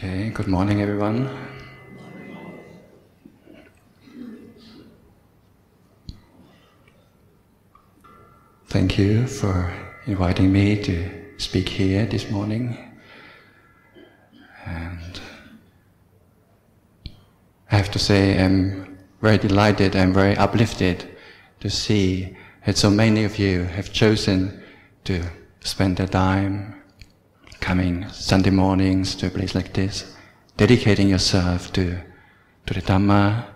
Okay, good morning everyone. Thank you for inviting me to speak here this morning. And I have to say I'm very delighted, I'm very uplifted to see that so many of you have chosen to spend their time coming Sunday mornings to a place like this, dedicating yourself to the Dhamma,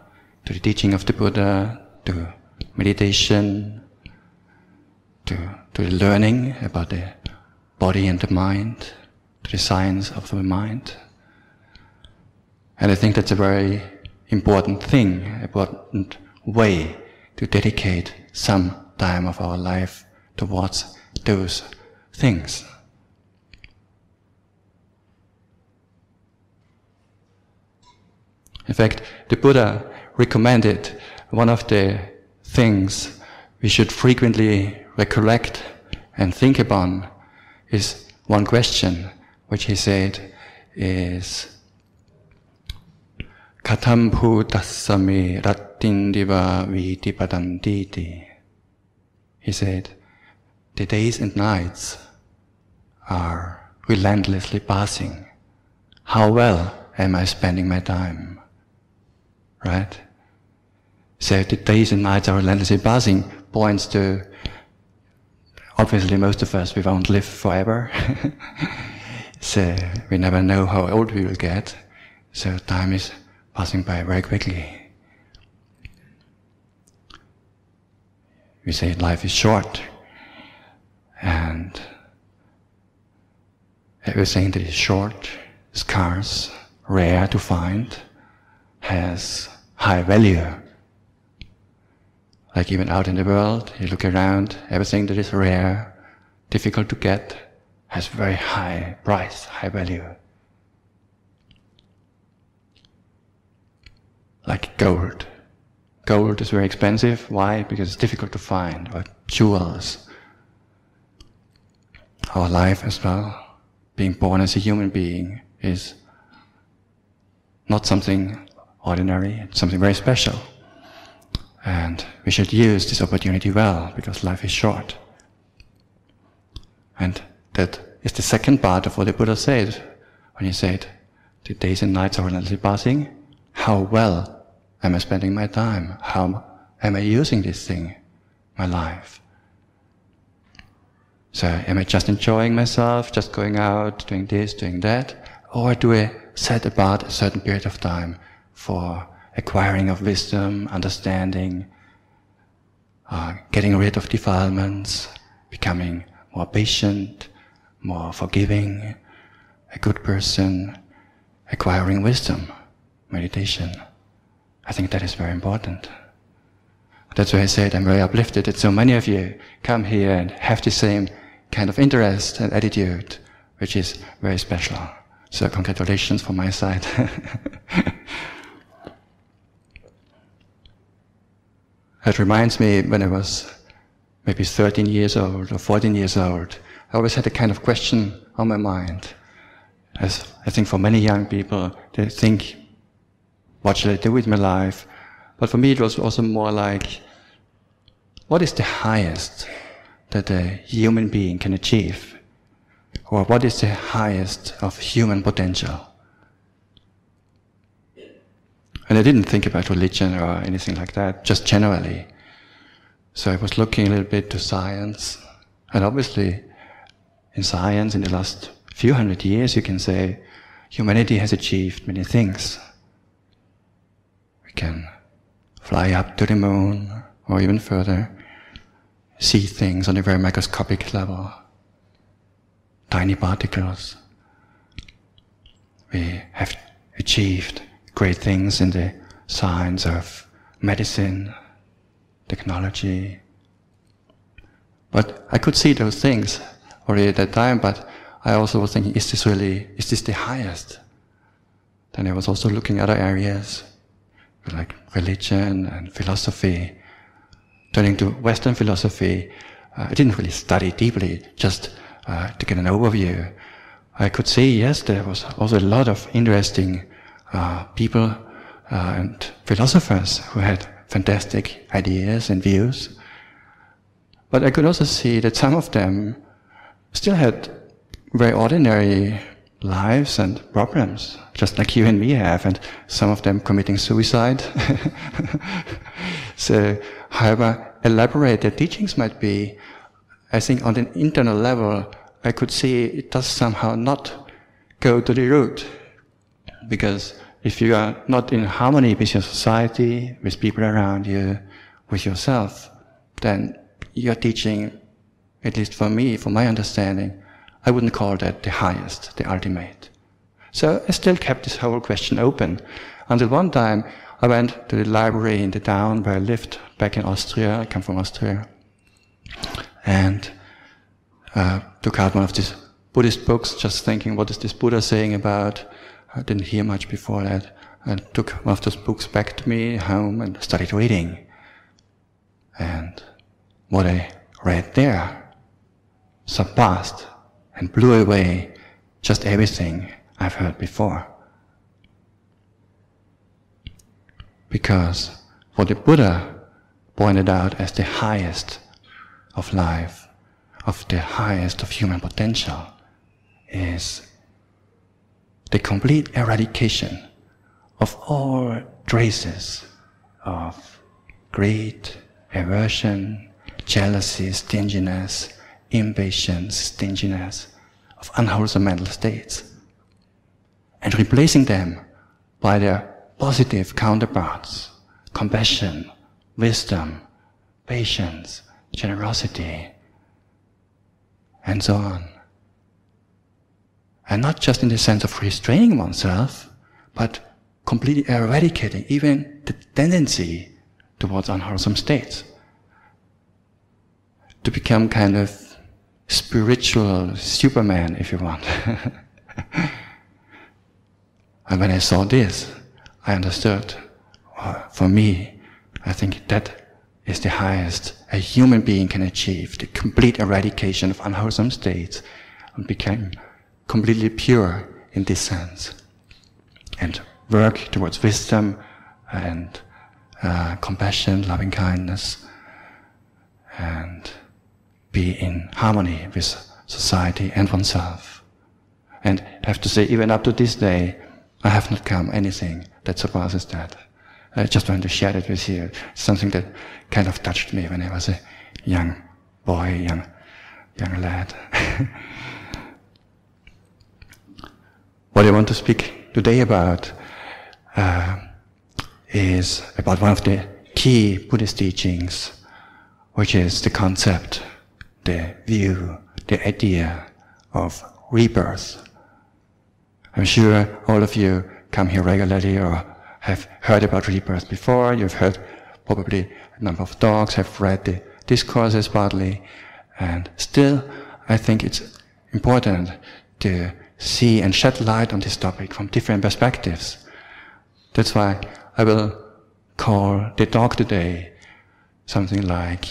to the teaching of the Buddha, to meditation, to the learning about the body and the mind, to the science of the mind. And I think that's a very important thing, important way to dedicate some time of our life towards those things. In fact, the Buddha recommended one of the things we should frequently recollect and think upon is one question, which he said is Katham bhutasami rattindiva viti padantiti. He said, the days and nights are relentlessly passing. How well am I spending my time? Right? So the days and nights are relentlessly passing points to, obviously most of us, we won't live forever. So we never know how old we will get. So time is passing by very quickly. We say life is short. And everything that is short, scarce, rare to find, has high value. Like even out in the world, you look around, everything that is rare, difficult to get, has very high price, high value. Like gold. Gold is very expensive. Why? Because it's difficult to find. Or jewels. Our life as well, being born as a human being, is not something ordinary, it's something very special. And we should use this opportunity well, because life is short. And that is the second part of what the Buddha said, when he said, the days and nights are relentlessly passing. How well am I spending my time? How am I using this thing, my life? So am I just enjoying myself, just going out, doing this, doing that? Or do I set apart a certain period of time for acquiring of wisdom, understanding, getting rid of defilements, becoming more patient, more forgiving, a good person, acquiring wisdom, meditation? I think that is very important. That's why I said I'm very uplifted that so many of you come here and have the same kind of interest and attitude, which is very special. So congratulations from my side. It reminds me when I was maybe 13 years old or 14 years old, I always had a kind of question on my mind. As I think for many young people, they think, what should I do with my life? But for me it was also more like, what is the highest that a human being can achieve? Or what is the highest of human potential? And I didn't think about religion or anything like that, just generally. So I was looking a little bit to science. And obviously, in science, in the last few hundred years, you can say, humanity has achieved many things. We can fly up to the moon, or even further, see things on a very microscopic level, tiny particles. We have achieved great things in the science of medicine, technology. But I could see those things already at that time, but I also was thinking, is this the highest? Then I was also looking at other areas, like religion and philosophy. Turning to Western philosophy, I didn't really study deeply, just to get an overview. I could see, yes, there was also a lot of interesting people and philosophers who had fantastic ideas and views. But I could also see that some of them still had very ordinary lives and problems, just like you and me have, and some of them committing suicide. So, however elaborate their teachings might be, I think on an internal level, I could see it does somehow not go to the root. Because if you are not in harmony with your society, with people around you, with yourself, then your teaching, at least for me, for my understanding, I wouldn't call that the highest, the ultimate. So I still kept this whole question open. Until one time, I went to the library in the town where I lived, back in Austria. I come from Austria. And took out one of these Buddhist books, just thinking, what is this Buddha saying about? I didn't hear much before that. I took one of those books back to me, home, and started reading. And what I read there surpassed and blew away just everything I've heard before. Because what the Buddha pointed out as the highest of life, of the highest of human potential, is the complete eradication of all traces of greed, aversion, jealousy, stinginess, impatience, stinginess, of unwholesome mental states, and replacing them by their positive counterparts, compassion, wisdom, patience, generosity, and so on. And not just in the sense of restraining oneself, but completely eradicating even the tendency towards unwholesome states. To become kind of spiritual Superman, if you want. And when I saw this, I understood, for me, I think that is the highest a human being can achieve, the complete eradication of unwholesome states, and become completely pure in this sense. And work towards wisdom and compassion, loving kindness, and be in harmony with society and oneself. And I have to say, even up to this day, I have not come anything that surpasses that. I just want to share it with you. It's something that kind of touched me when I was a young boy, young lad. What I want to speak today about is about one of the key Buddhist teachings, which is the concept, the view, the idea of rebirth. I'm sure all of you come here regularly or have heard about rebirth before. You've heard probably a number of talks, have read the discourses partly, and still I think it's important to see and shed light on this topic from different perspectives. That's why I will call the talk today something like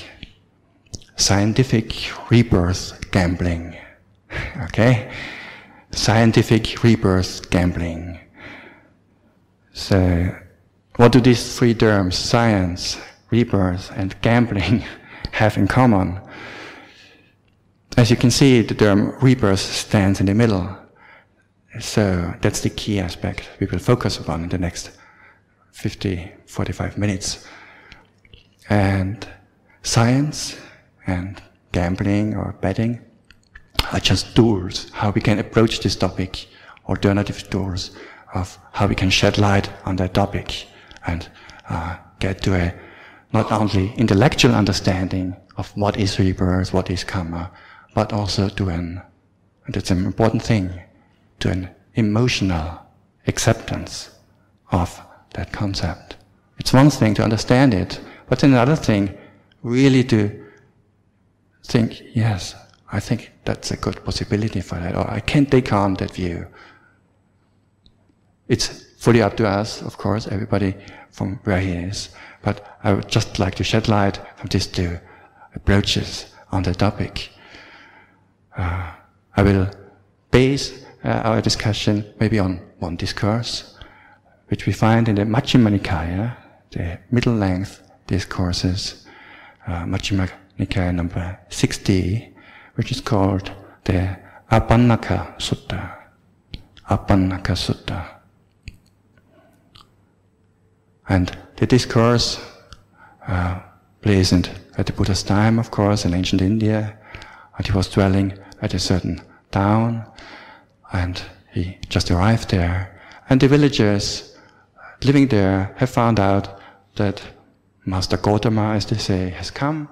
scientific rebirth gambling. Okay? Scientific rebirth gambling. So, what do these three terms, science, rebirth, and gambling, have in common? As you can see, the term rebirth stands in the middle. So, that's the key aspect we will focus upon in the next 45 minutes. And science and gambling or betting are just tools how we can approach this topic, alternative tools of how we can shed light on that topic and get to a not only intellectual understanding of what is rebirth, what is karma, but also to and that's an important thing, to an emotional acceptance of that concept. It's one thing to understand it, but another thing really to think, yes, I think that's a good possibility for that, or I can take on that view. It's fully up to us, of course, everybody from where he is, but I would just like to shed light on these two approaches on the topic. I will base our discussion maybe on one discourse, which we find in the Majjhima Nikaya, the middle-length discourses, Majjhima Nikaya number 60, which is called the Abannaka Sutta. Abannaka Sutta. And the discourse blazoned at the Buddha's time, of course, in ancient India, and he was dwelling at a certain town, and he just arrived there, and the villagers living there have found out that Master Gautama, as they say, has come,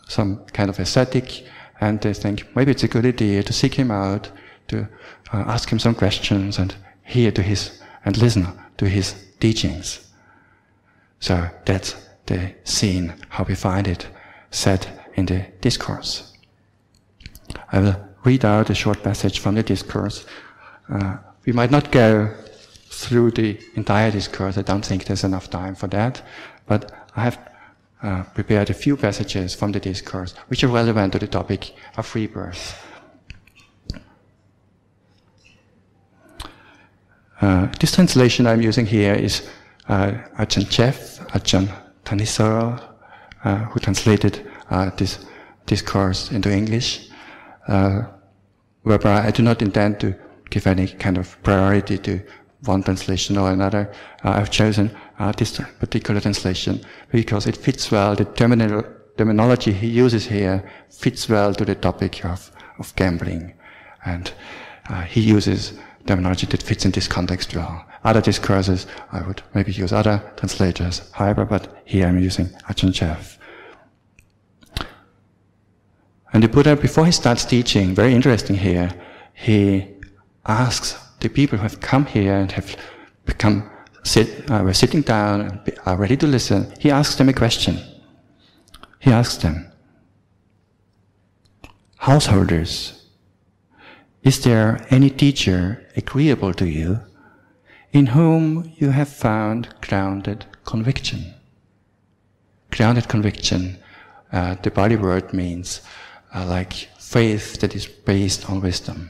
some kind of ascetic, and they think maybe it's a good idea to seek him out, to ask him some questions and hear to his, and listen to his teachings. So that's the scene, how we find it said in the discourse. I will read out a short passage from the discourse. We might not go through the entire discourse, I don't think there's enough time for that, but I have prepared a few passages from the discourse which are relevant to the topic of rebirth. This translation I'm using here is Ajahn Jeff, Ajahn Thanisaro, who translated this discourse into English, whereby I do not intend to give any kind of priority to one translation or another. I've chosen this particular translation because it fits well, the terminology he uses here fits well to the topic of gambling. And he uses terminology that fits in this context well. Other discourses, I would maybe use other translators, however, but here I'm using Ajahn Jeff. And the Buddha, before he starts teaching, very interesting here, he asks the people who have come here and have become were sitting down and are ready to listen, he asks them a question. He asks them, householders, is there any teacher agreeable to you in whom you have found grounded conviction? Grounded conviction, the Pali word means like faith that is based on wisdom.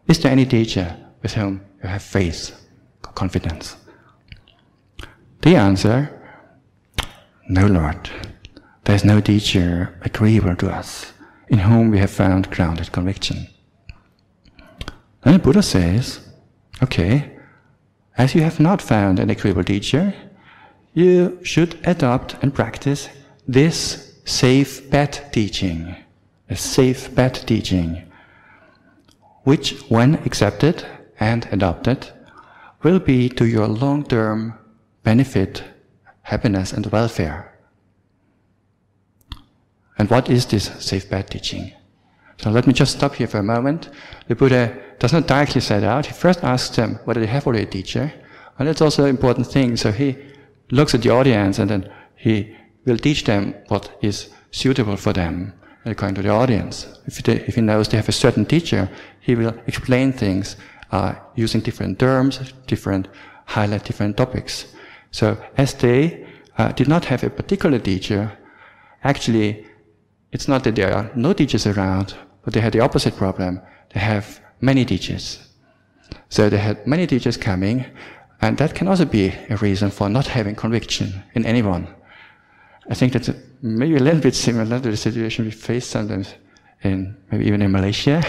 Is there any teacher with whom you have faith, confidence? The answer, no, Lord. There is no teacher agreeable to us in whom we have found grounded conviction. Then the Buddha says, okay, as you have not found an agreeable teacher, you should adopt and practice this safe bet teaching, a safe bet teaching, which, when accepted and adopted, will be to your long-term benefit, happiness and welfare. And what is this safe bet teaching? So let me just stop here for a moment. The Buddha does not directly set out. He first asks them whether they have already a teacher. And that's also an important thing. So he looks at the audience and then he will teach them what is suitable for them according to the audience. If he knows they have a certain teacher, he will explain things using different terms, highlight different topics. So as they did not have a particular teacher, actually it's not that there are no teachers around, but they had the opposite problem. They have many teachers. So they had many teachers coming, and that can also be a reason for not having conviction in anyone. I think that's maybe a little bit similar to the situation we face sometimes maybe even in Malaysia.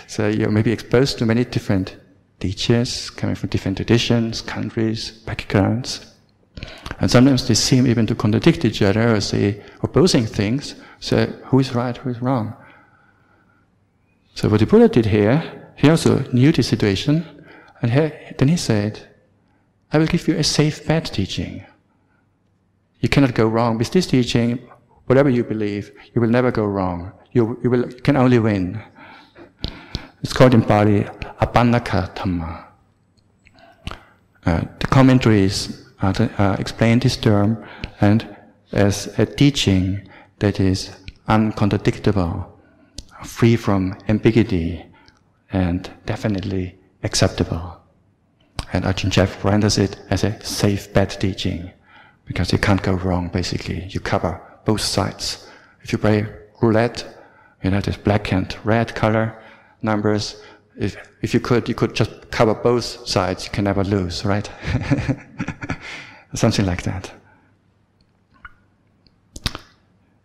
So you're maybe exposed to many different teachers coming from different traditions, countries, backgrounds. And sometimes they seem even to contradict each other or say opposing things. So who is right, who is wrong? So what the Buddha did here, he also knew the situation, and then he said, I will give you a safe bet teaching. You cannot go wrong. With this teaching, whatever you believe, you will never go wrong. You can only win. It's called in Pali, Abannaka Dhamma. The commentaries explain this term and as a teaching that is uncontradictable, free from ambiguity, and definitely acceptable. And Ajahn Jeff renders it as a safe bet teaching, because you can't go wrong, basically. You cover both sides. If you play roulette, there's black and red color numbers, if you could just cover both sides, you can never lose, right? Something like that.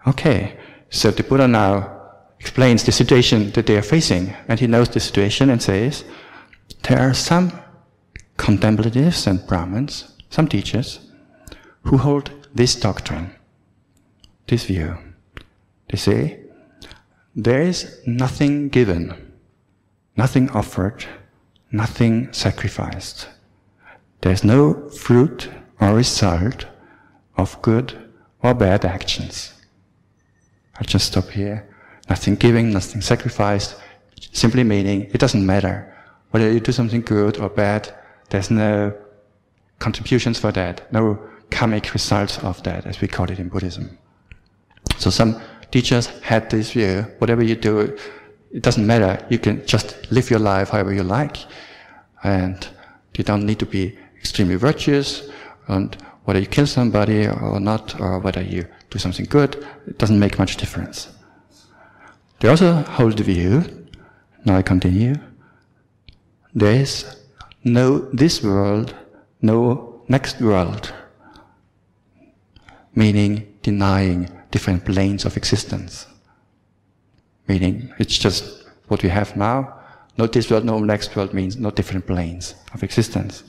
Okay, so the Buddha now explains the situation that they are facing, and he knows the situation and says, there are some contemplatives and Brahmins, some teachers, who hold this doctrine, this view. They say, there is nothing given, nothing offered, nothing sacrificed. There is no fruit or result of good or bad actions. I'll just stop here. Nothing giving, nothing sacrificed, simply meaning it doesn't matter whether you do something good or bad. There's no contributions for that, no karmic results of that, as we call it in Buddhism. So some teachers had this view, whatever you do, it doesn't matter, you can just live your life however you like, and you don't need to be extremely virtuous, and whether you kill somebody or not, or whether you do something good, it doesn't make much difference. They also hold the view, now I continue, there is no this world, no next world, meaning denying different planes of existence. Meaning it's just what we have now, no this world, no next world means no different planes of existence.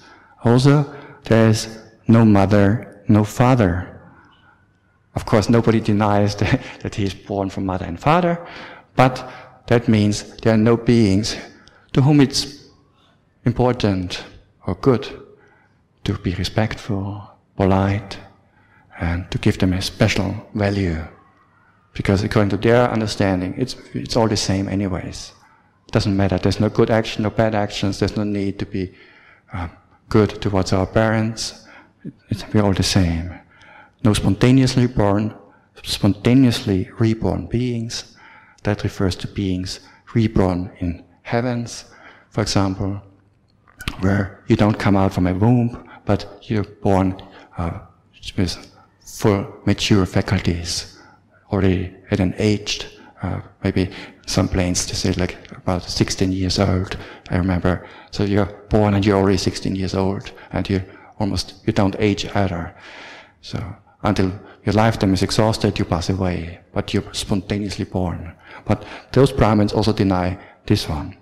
Also, there is no mother, no father. Of course, nobody denies that he is born from mother and father, but that means there are no beings to whom it's important or good to be respectful, polite, and to give them a special value. Because according to their understanding, it's all the same anyways. It doesn't matter, there's no good action, no bad actions, there's no need to be good towards our parents. We're all the same. No spontaneously reborn beings. That refers to beings reborn in heavens, for example, where you don't come out from a womb, but you're born with full mature faculties, already at an aged, maybe some planes they say like about 16 years old, I remember. So you're born and you're already 16 years old, and you don't age either. So until your lifetime is exhausted, you pass away, but you're spontaneously born. But those Brahmins also deny this one.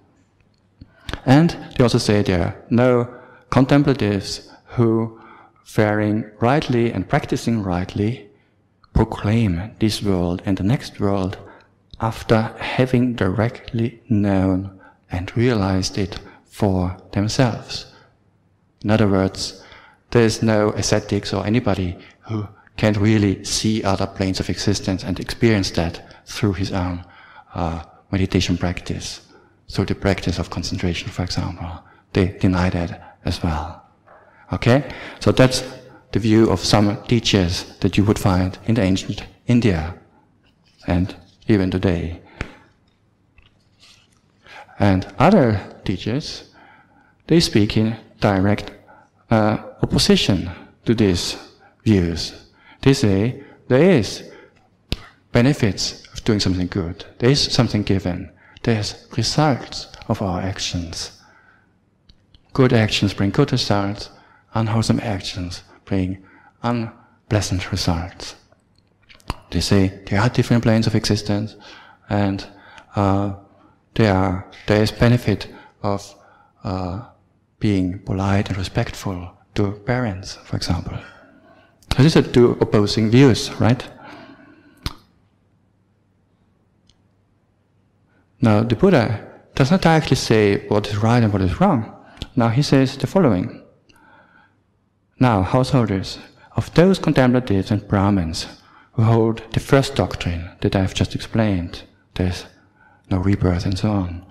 And they also say there are no contemplatives who, faring rightly and practicing rightly, proclaim this world and the next world after having directly known and realized it for themselves. In other words, there is no ascetics or anybody who can really see other planes of existence and experience that through his own meditation practice, through the practice of concentration, for example. They deny that as well. Okay? So that's the view of some teachers that you would find in the ancient India and even today. And other teachers, they speak in direct opposition to these views. They say there is benefits of doing something good. There is something given. There's results of our actions. Good actions bring good results. Unwholesome actions bring unpleasant results. They say there are different planes of existence, and there is benefit of being polite and respectful to parents, for example. So these are two opposing views, right? Now, the Buddha does not actually say what is right and what is wrong. Now, he says the following. Now, householders, of those contemplatives and Brahmins who hold the first doctrine that I have just explained, there's no rebirth and so on,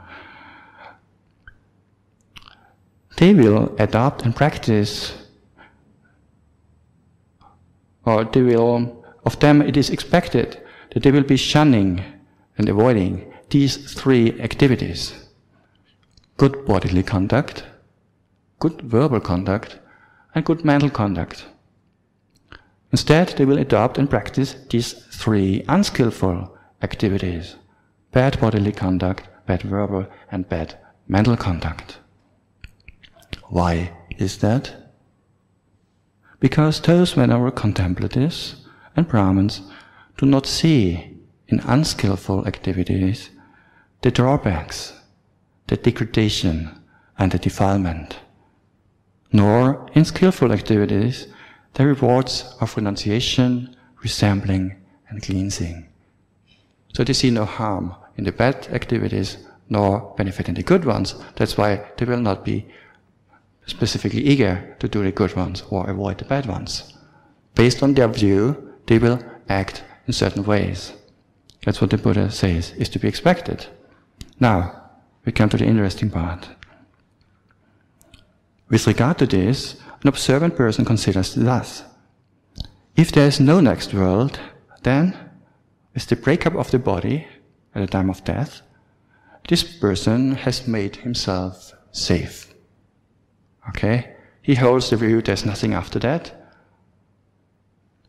they will adopt and practice, or they will, of them it is expected that they will be shunning and avoiding these three activities: good bodily conduct, good verbal conduct, and good mental conduct. Instead, they will adopt and practice these three unskillful activities: bad bodily conduct, bad verbal, and bad mental contact. Why is that? Because those venerable contemplatives and Brahmins do not see in unskillful activities the drawbacks, the degradation and the defilement, nor in skillful activities the rewards of renunciation, resembling and cleansing. So they see no harm in the bad activities nor benefit in the good ones. That's why they will not be specifically eager to do the good ones or avoid the bad ones. Based on their view, they will act in certain ways. That's what the Buddha says is to be expected. Now, we come to the interesting part. With regard to this, an observant person considers thus: if there is no next world, then, with the breakup of the body at the time of death, this person has made himself safe. Okay? He holds the view there's nothing after that.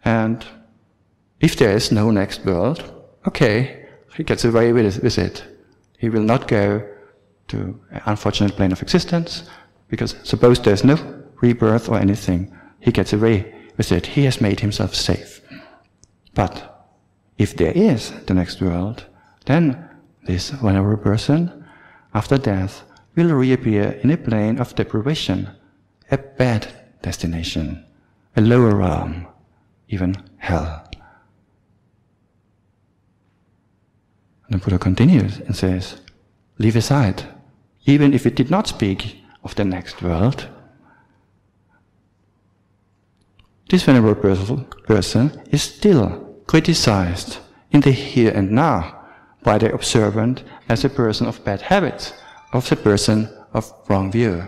And if there is no next world, okay, he gets away with it. He will not go to an unfortunate plane of existence, because suppose there's no rebirth or anything, he gets away with it. He has made himself safe. But if there is the next world, then this venerable person, after death, will reappear in a plane of deprivation, a bad destination, a lower realm, even hell. And the Buddha continues and says, leave aside, even if it did not speak of the next world, this venerable person is still criticized in the here and now by the observant as a person of bad habits, of a person of wrong view.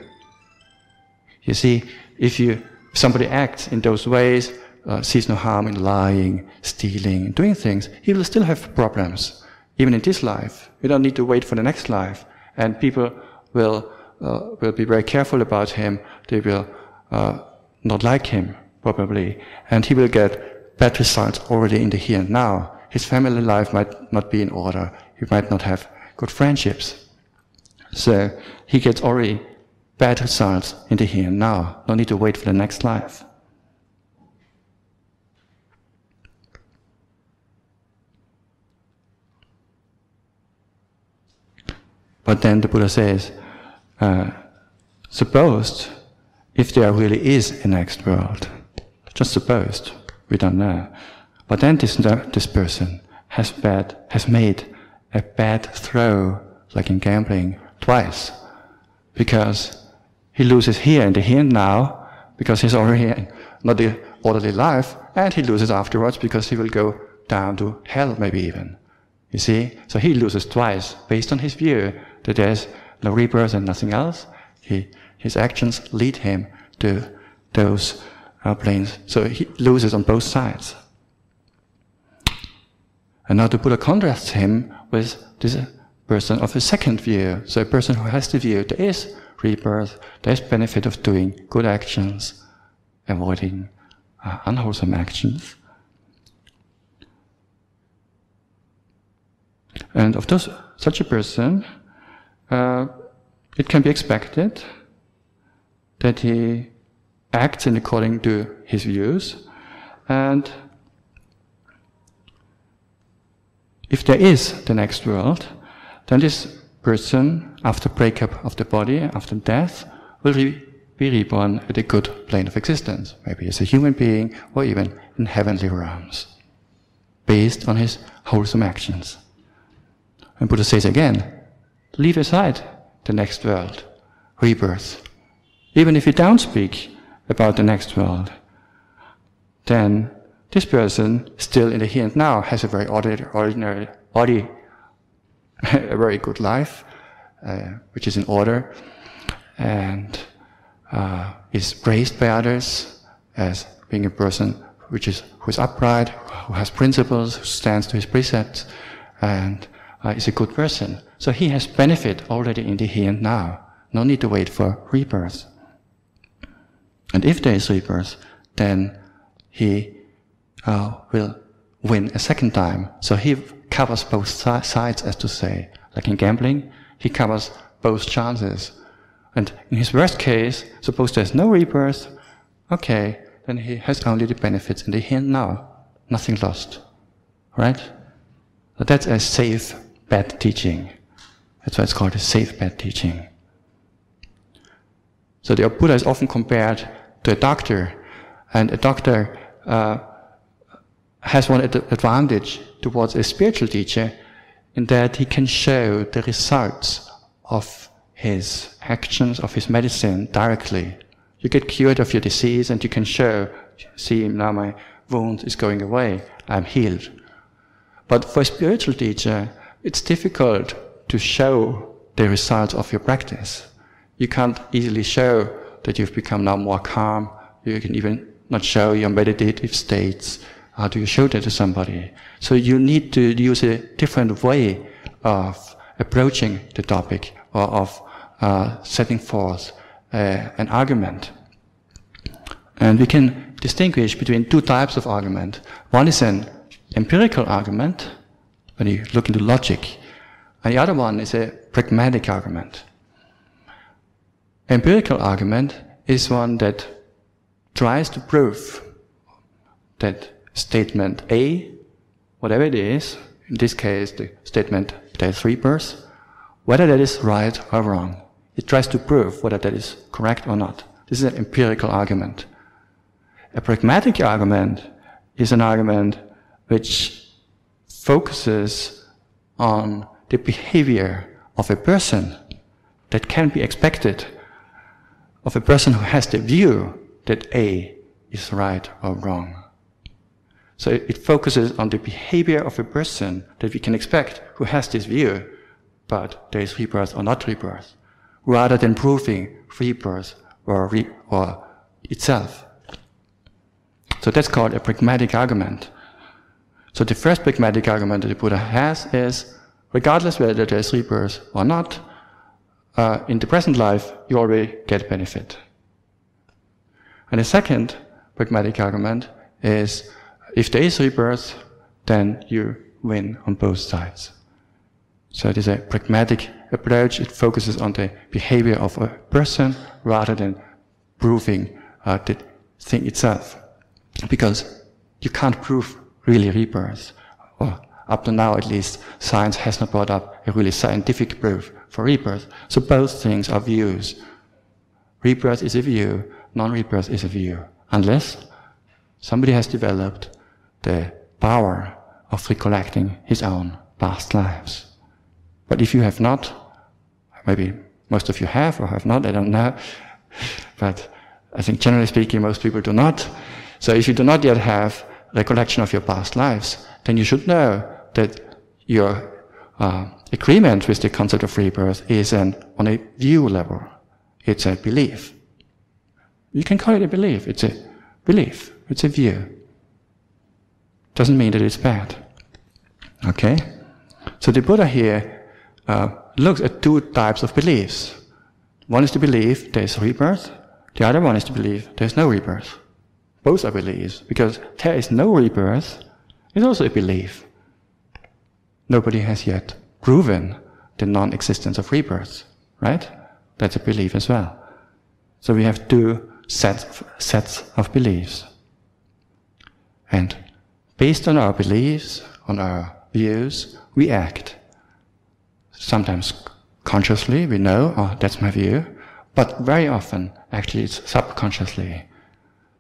You see, if somebody acts in those ways, sees no harm in lying, stealing, doing things, he will still have problems, even in this life. We don't need to wait for the next life, and people will be very careful about him. They will not like him, probably, and he will get bad results already in the here and now. His family life might not be in order. He might not have good friendships. So he gets already bad results in the here and now. No need to wait for the next life. But then the Buddha says, supposed, if there really is a next world, just supposed, we don't know, but then this person has made a bad throw, like in gambling, twice, because he loses here in the here and now, because he's already not the orderly life, and he loses afterwards because he will go down to hell, maybe even. You see? So he loses twice, based on his view that there's no rebirth and nothing else. His actions lead him to those planes. So he loses on both sides. And now the Buddha contrasts him with this person of a second view. So a person who has the view there is rebirth, there is benefit of doing good actions, avoiding unwholesome actions. And of such a person, it can be expected that he acts in according to his views, and if there is the next world, then this person, after breakup of the body, after death, will be reborn at a good plane of existence, maybe as a human being or even in heavenly realms, based on his wholesome actions. And Buddha says again, leave aside the next world, rebirth. Even if you don't speak about the next world, then this person, still in the here and now, has a very ordinary body, a very good life, which is in order, and is praised by others as being a person who is upright, who has principles, who stands to his precepts, and is a good person. So he has benefit already in the here and now. No need to wait for rebirth. And if there is rebirth, then he will win a second time. So he covers both sides, as to say. Like in gambling, he covers both chances. And in his worst case, suppose there's no rebirth, okay, then he has only the benefits in the here and now, nothing lost. Right? So that's a safe bad teaching. That's why it's called a safe bad teaching. So the Buddha is often compared to a doctor, and a doctor has one advantage towards a spiritual teacher in that he can show the results of his actions, of his medicine directly. You get cured of your disease and you can show, see, now my wound is going away, I'm healed. But for a spiritual teacher, it's difficult to show the results of your practice. You can't easily show that you've become now more calm. You can even not show your meditative states. How do you show that to somebody? So you need to use a different way of approaching the topic or of setting forth an argument. And we can distinguish between two types of argument. One is an empirical argument, when you look into logic, and the other one is a pragmatic argument. Empirical argument is one that tries to prove that statement A, whatever it is, in this case the statement there's rebirth, whether that is right or wrong. It tries to prove whether that is correct or not. This is an empirical argument. A pragmatic argument is an argument which focuses on the behavior of a person that can be expected of a person who has the view that A is right or wrong. So it focuses on the behavior of a person that we can expect who has this view, but there is rebirth or not rebirth, rather than proving rebirth or itself. So that's called a pragmatic argument. So the first pragmatic argument that the Buddha has is, regardless whether there is rebirth or not, in the present life you already get benefit. And the second pragmatic argument is, if there is rebirth, then you win on both sides. So it is a pragmatic approach. It focuses on the behavior of a person rather than proving the thing itself. Because you can't prove really rebirth. Or up to now at least, science has not brought up a really scientific proof for rebirth. So both things are views. Rebirth is a view, non-rebirth is a view. Unless somebody has developed the power of recollecting his own past lives. But if you have not, maybe most of you have or have not, I don't know, but I think generally speaking most people do not. So if you do not yet have recollection of your past lives, then you should know that your agreement with the concept of rebirth is on a view level. It's a belief. You can call it a belief. It's a belief. It's a view. Doesn't mean that it's bad. Okay? So the Buddha here looks at two types of beliefs. One is the belief there is rebirth. The other one is the belief there is no rebirth. Both are beliefs, because there is no rebirth is also a belief. Nobody has yet proven the non-existence of rebirth, right? That's a belief as well. So we have two sets of beliefs. And based on our beliefs, on our views, we act. Sometimes consciously, we know, oh, that's my view, but very often, actually, it's subconsciously.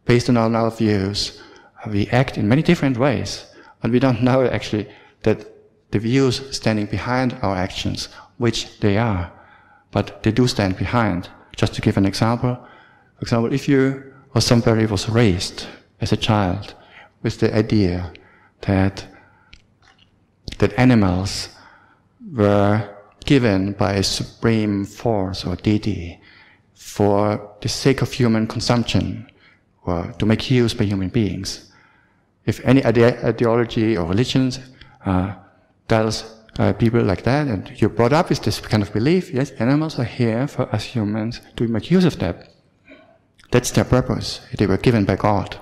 Based on all our views, we act in many different ways, and we don't know actually that the views standing behind our actions, which they are, but they do stand behind. Just to give an example, for example, if you or somebody was raised as a child with the idea that animals were given by a supreme force or deity for the sake of human consumption, or to make use by human beings. If any ideology or religions tells people like that, and you're brought up with this kind of belief, yes, animals are here for us humans to make use of that. That's their purpose. They were given by God.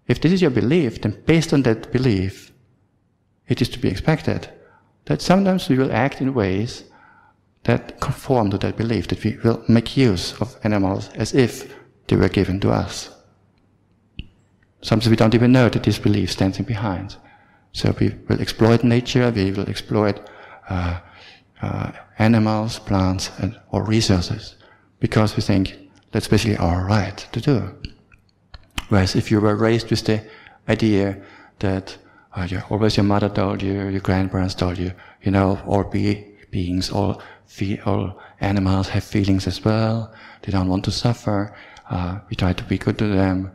If this is your belief, then based on that belief, it is to be expected that sometimes we will act in ways that conform to that belief, that we will make use of animals as if they were given to us. Sometimes we don't even know that this belief stands behind. So we will exploit nature, we will exploit animals, plants, or resources, because we think that's basically our right to do. Whereas if you were raised with the idea that always your mother told you, your grandparents told you, all beings, all animals have feelings as well, they don't want to suffer, we try to be good to them,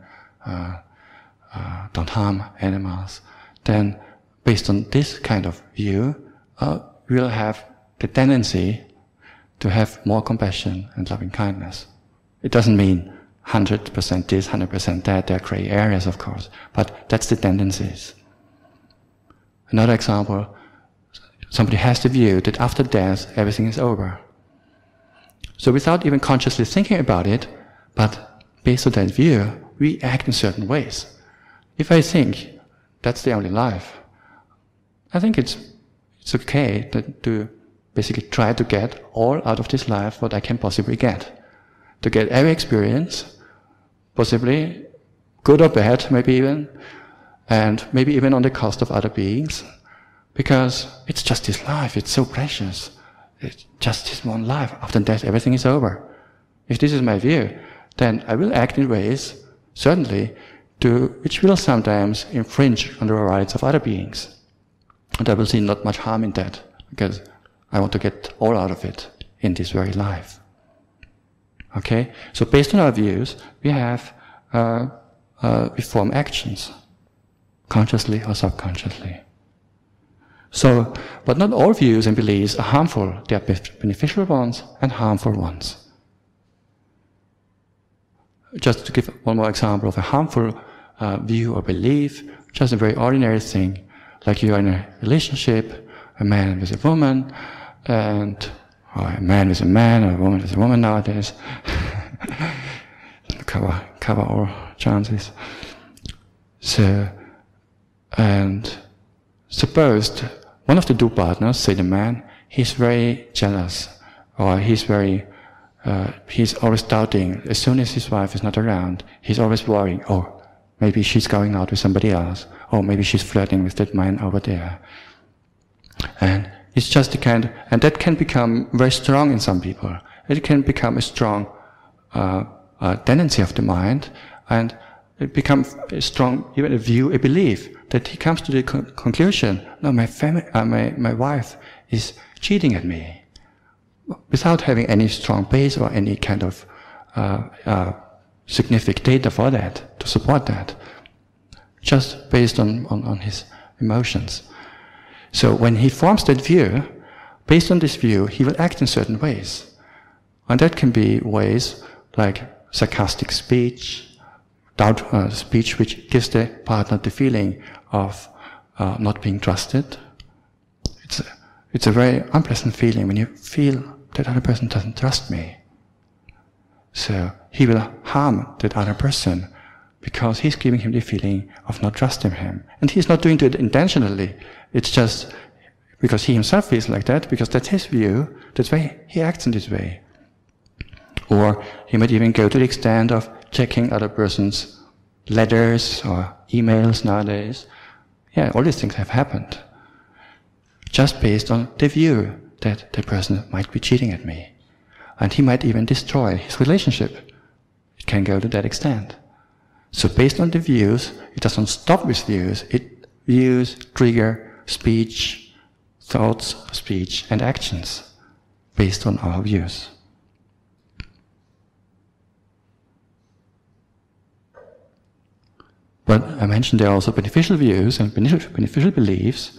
don't harm animals, then based on this kind of view, we'll have the tendency to have more compassion and loving kindness. It doesn't mean 100% this, 100% that, there are gray areas of course, but that's the tendencies. Another example, somebody has the view that after death everything is over. So without even consciously thinking about it, but based on that view, we act in certain ways. If I think that's the only life, I think it's okay to basically try to get all out of this life what I can possibly get. To get every experience, possibly good or bad, maybe even, and maybe even on the cost of other beings, because it's just this life, it's so precious. It's just this one life. After death, everything is over. If this is my view, then I will act in ways, certainly, which will sometimes infringe on the rights of other beings. And I will see not much harm in that, because I want to get all out of it in this very life. Okay? So based on our views, we form actions, consciously or subconsciously. So, but not all views and beliefs are harmful. There are beneficial ones and harmful ones. Just to give one more example of a harmful view or belief, just a very ordinary thing, like you are in a relationship, a man with a woman, or a man with a man, or a woman with a woman nowadays. cover all chances. So, and suppose one of the two partners, say the man, he's very jealous, or he's always doubting. As soon as his wife is not around, he's always worrying, oh, maybe she's going out with somebody else, or maybe she's flirting with that man over there. And it's just and that can become very strong in some people. It can become a strong tendency of the mind, and it becomes a strong, even a view, a belief, that he comes to the conclusion, no, my wife is cheating at me, without having any strong base or any kind of significant data for that, to support that, just based on his emotions. So when he forms that view, based on this view, he will act in certain ways. And that can be ways like sarcastic speech, speech which gives the partner the feeling of not being trusted. It's a very unpleasant feeling when you feel that other person doesn't trust me. So he will harm that other person because he's giving him the feeling of not trusting him. And he's not doing it intentionally. It's just because he himself feels like that, because that's his view, that's why he acts in this way. Or he might even go to the extent of checking other person's letters or emails nowadays. Yeah, all these things have happened. Just based on the view that the person might be cheating at me. And he might even destroy his relationship. It can go to that extent. So based on the views, it doesn't stop with views. Views trigger speech, thoughts, speech, and actions based on our views. But I mentioned there are also beneficial views and beneficial beliefs,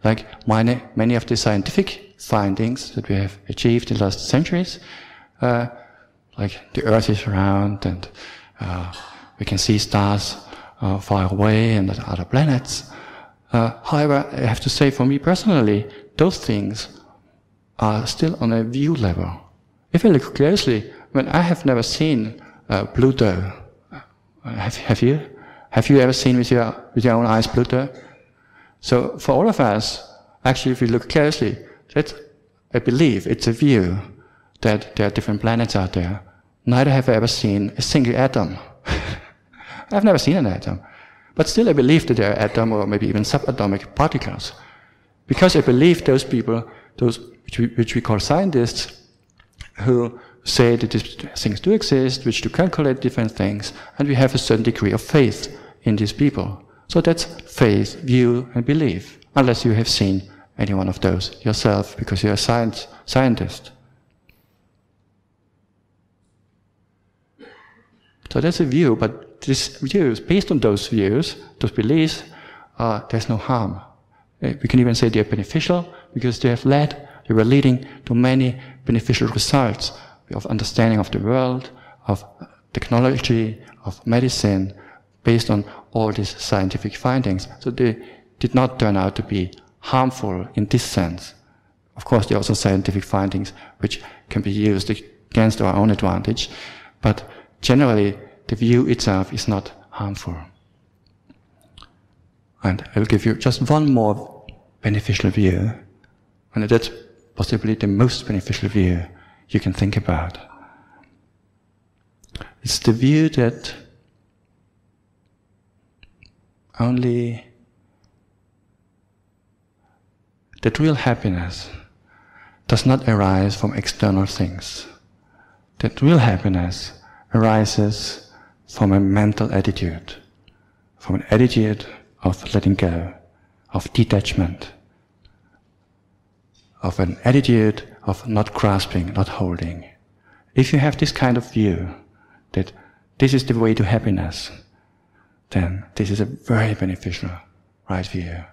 like many of the scientific findings that we have achieved in the last centuries, like the Earth is round and we can see stars far away and other planets. However, I have to say, for me personally, those things are still on a view level. If I look closely, I have never seen Pluto. Have you? Have you ever seen with your own eyes Pluto? So for all of us, actually, if we look closely, that's a belief, it's a view that there are different planets out there. Neither have I ever seen a single atom. I've never seen an atom. But still I believe that there are atoms or maybe even subatomic particles. Because I believe those people, those which we call scientists, who say that these things do exist, which do calculate different things, and we have a certain degree of faith in these people. So that's faith, view, and belief, unless you have seen any one of those yourself, because you're a scientist. So that's a view, but these views, based on those views, those beliefs, there's no harm. We can even say they're beneficial, because they were leading to many beneficial results of understanding of the world, of technology, of medicine, based on all these scientific findings. So they did not turn out to be harmful in this sense. Of course, there are also scientific findings which can be used against our own advantage, but generally the view itself is not harmful. And I will give you just one more beneficial view, and that's possibly the most beneficial view you can think about. It's the view that that real happiness does not arise from external things. That real happiness arises from a mental attitude, from an attitude of letting go, of detachment, of an attitude of not grasping, not holding. If you have this kind of view, that this is the way to happiness, then this is a very beneficial right view.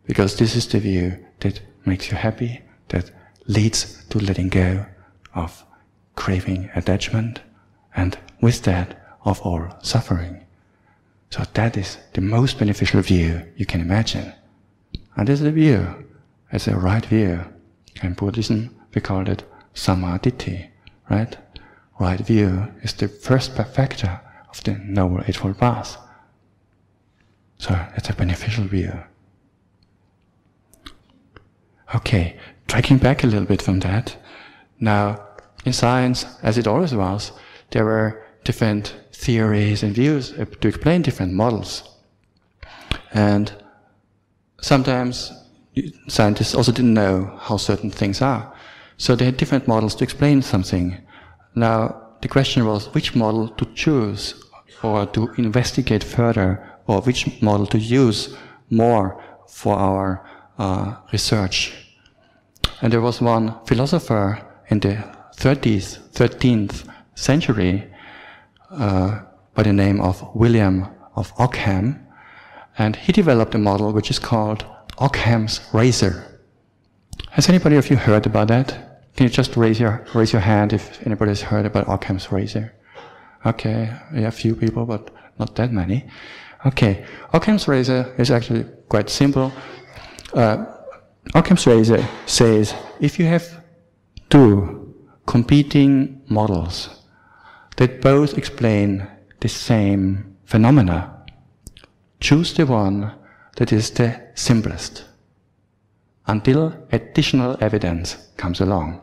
Because this is the view that makes you happy, that leads to letting go of craving, attachment, and with that, of all suffering. So that is the most beneficial view you can imagine. And this is a view, it's a right view. In Buddhism, we call it Samadhi, right? Right view is the first perfecter of the Noble Eightfold Path. So it's a beneficial view. Okay, tracking back a little bit from that. Now, in science, as it always was, there were different theories and views to explain different models. And sometimes scientists also didn't know how certain things are. So they had different models to explain something. Now, the question was which model to choose or to investigate further, or which model to use more for our research. And there was one philosopher in the 13th century by the name of William of Ockham, and he developed a model which is called Ockham's razor. Has anybody of you heard about that? Can you just raise your hand if anybody has heard about Ockham's razor? Okay, yeah, a few people, but not that many. Okay, Ockham's razor is actually quite simple. Ockham's razor says if you have two competing models that both explain the same phenomena, choose the one that is the simplest until additional evidence comes along.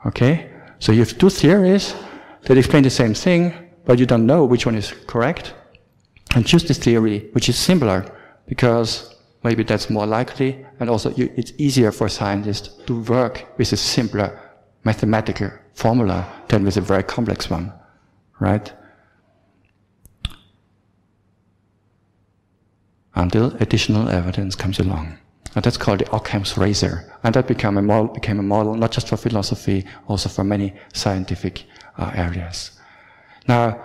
Okay? So you have two theories that explain the same thing, but you don't know which one is correct. And choose the theory which is simpler, because maybe that's more likely, and also it's easier for scientists to work with a simpler mathematical formula than with a very complex one, right? Until additional evidence comes along. And that's called the Ockham's razor. And that became a model not just for philosophy, also for many scientific areas. Now,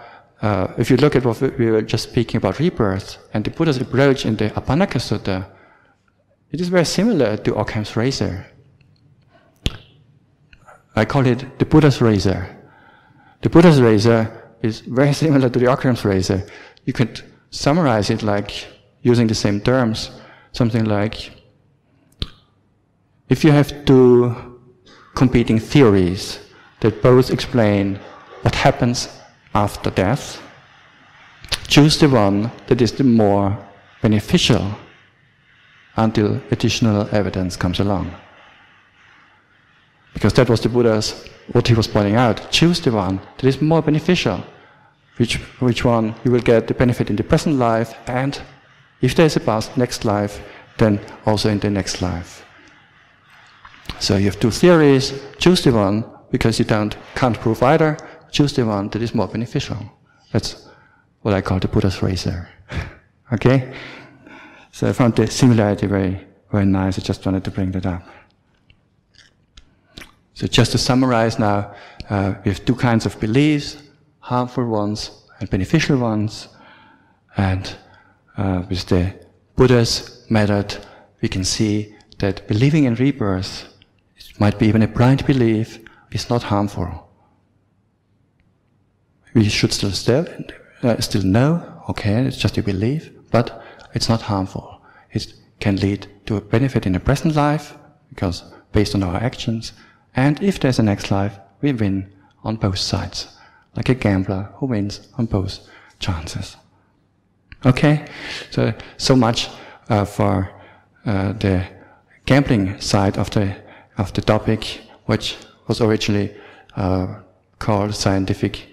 if you look at what we were just speaking about rebirth, and the Buddha's approach in the Apannaka Sutta, it is very similar to Ockham's razor. I call it the Buddha's razor. The Buddha's razor is very similar to the Ockham's razor. You could summarize it like, using the same terms, something like, if you have two competing theories that both explain what happens after death, choose the one that is the more beneficial until additional evidence comes along. Because that was the Buddha's, what he was pointing out. Choose the one that is more beneficial. Which one you will get the benefit in the present life, and if there is a next life, then also in the next life. So you have two theories. Choose the one, because you can't prove either. Choose the one that is more beneficial. That's what I call the Buddha's razor. Okay? So I found the similarity very, very nice. I just wanted to bring that up. So just to summarize now, we have two kinds of beliefs, harmful ones and beneficial ones. And with the Buddha's method, we can see that believing in rebirth, it might be even a blind belief, is not harmful. We should still know, okay, it's just a belief, but it's not harmful. It can lead to a benefit in the present life, because based on our actions, and if there's a next life, we win on both sides, like a gambler who wins on both chances. Okay, so much for the gambling side of the topic, which was originally called scientific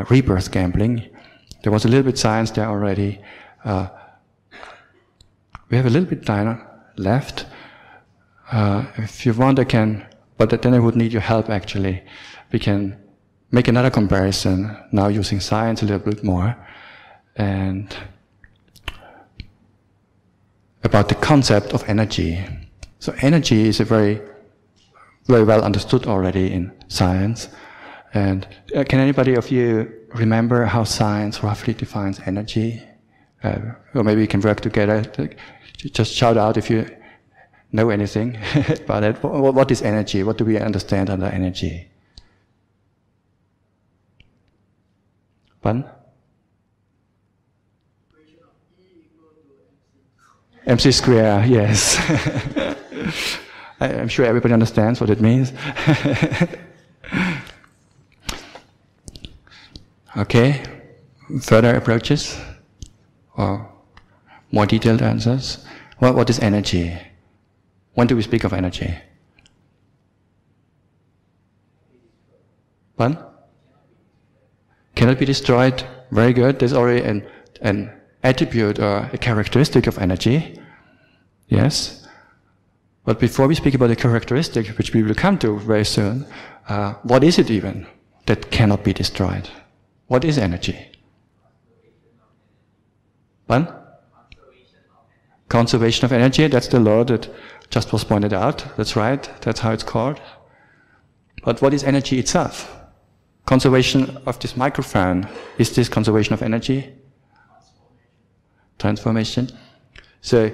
rebirth gambling. There was a little bit science there already. We have a little bit time left. If you want, I can, but then I would need your help actually. We can make another comparison now using science a little bit more, and about the concept of energy. So energy is a very, very well understood already in science. And can anybody of you remember how science roughly defines energy? Or maybe we can work together. Just shout out if you know anything about it. What is energy? What do we understand under energy? Pardon? MC square, yes. I'm sure everybody understands what it means. Okay, further approaches or more detailed answers. What is energy? When do we speak of energy? Pardon? Cannot be destroyed. Very good. There's already an attribute or a characteristic of energy. Yes. But before we speak about the characteristic, which we will come to very soon, what is it even that cannot be destroyed? What is energy? Pardon? Conservation of energy, that's the law that just was pointed out. That's right, that's how it's called. But what is energy itself? Conservation of this microphone, is this conservation of energy? Transformation. So,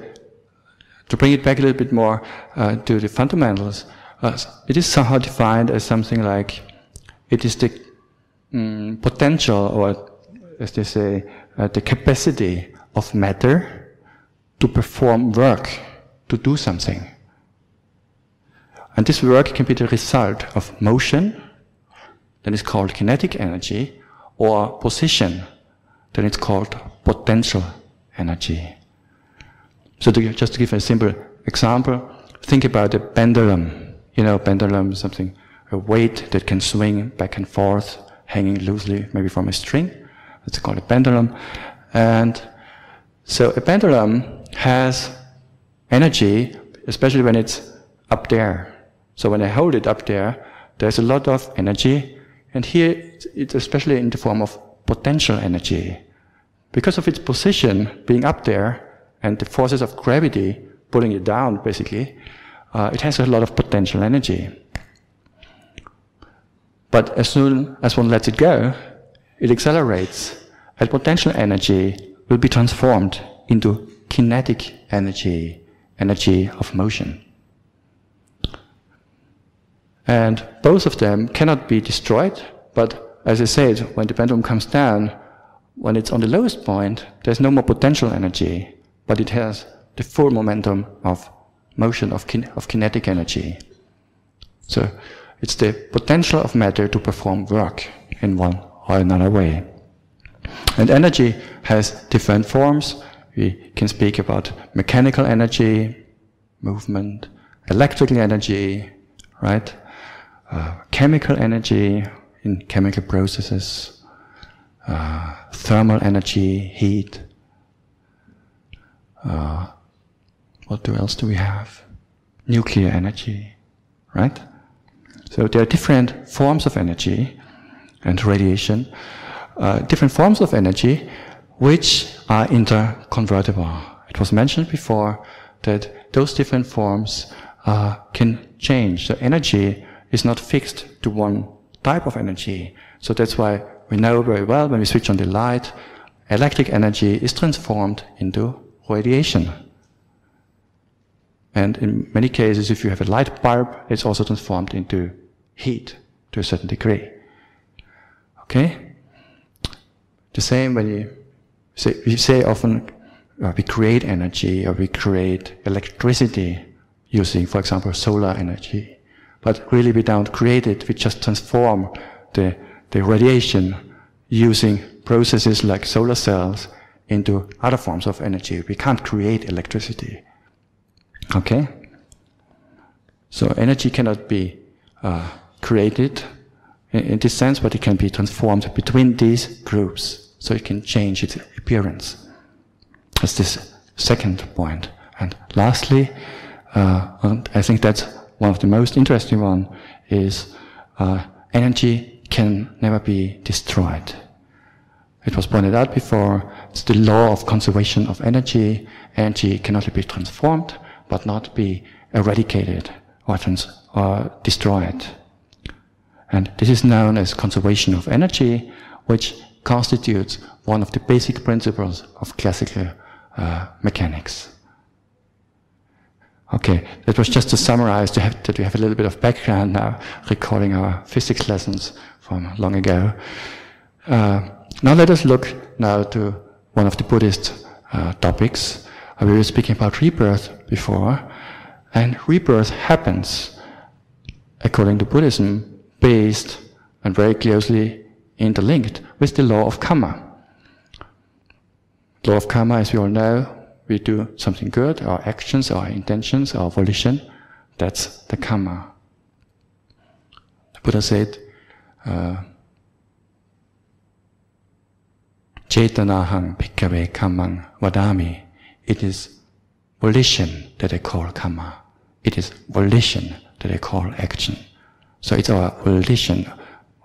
to bring it back a little bit more to the fundamentals, it is somehow defined as something like, it is the potential, or as they say, the capacity of matter to perform work, to do something. And this work can be the result of motion, then it's called kinetic energy, or position, then it's called potential energy. So just to give a simple example, think about a pendulum. You know, pendulum is something, a weight that can swing back and forth, hanging loosely, maybe from a string. That's called a pendulum. And so a pendulum has energy, especially when it's up there. So when I hold it up there, there's a lot of energy. And here, it's especially in the form of potential energy. Because of its position being up there, and the forces of gravity pulling it down, basically, it has a lot of potential energy. But as soon as one lets it go, it accelerates, and potential energy will be transformed into kinetic energy, energy of motion. And both of them cannot be destroyed, but as I said, when the pendulum comes down, when it's on the lowest point, there's no more potential energy, but it has the full momentum of motion, of kinetic energy. So it's the potential of matter to perform work in one or another way. And energy has different forms. We can speak about mechanical energy, movement, electrical energy, right? chemical energy in chemical processes, thermal energy, heat. What else do we have? Nuclear energy, right? So there are different forms of energy and radiation, different forms of energy which are interconvertible. It was mentioned before that those different forms can change. So energy is not fixed to one type of energy. So that's why we know very well when we switch on the light, electric energy is transformed into radiation. And in many cases, if you have a light bulb, it's also transformed into heat to a certain degree. Okay? The same when we say often we create energy or we create electricity using, for example, solar energy. But really we don't create it, we just transform the radiation using processes like solar cells into other forms of energy. We can't create electricity. Okay? So energy cannot be created in this sense, but it can be transformed between these groups, so it can change its appearance. That's this second point. And lastly, and I think that's one of the most interesting one, is energy can never be destroyed. It was pointed out before, it's the law of conservation of energy. Energy cannot be transformed, but not be eradicated or destroyed. And this is known as conservation of energy, which constitutes one of the basic principles of classical mechanics. Okay, that was just to summarize that we have a little bit of background now, recalling our physics lessons from long ago. Now let us look now to one of the Buddhist topics. We were speaking about rebirth before, and rebirth happens, according to Buddhism, based and very closely interlinked with the law of karma. Law of karma, as we all know, we do something good, our actions, our intentions, our volition, that's the karma. The Buddha said, Cetanahang bhikkhave kammang vadami. It is volition that I call karma. It is volition that I call action. So it's our volition,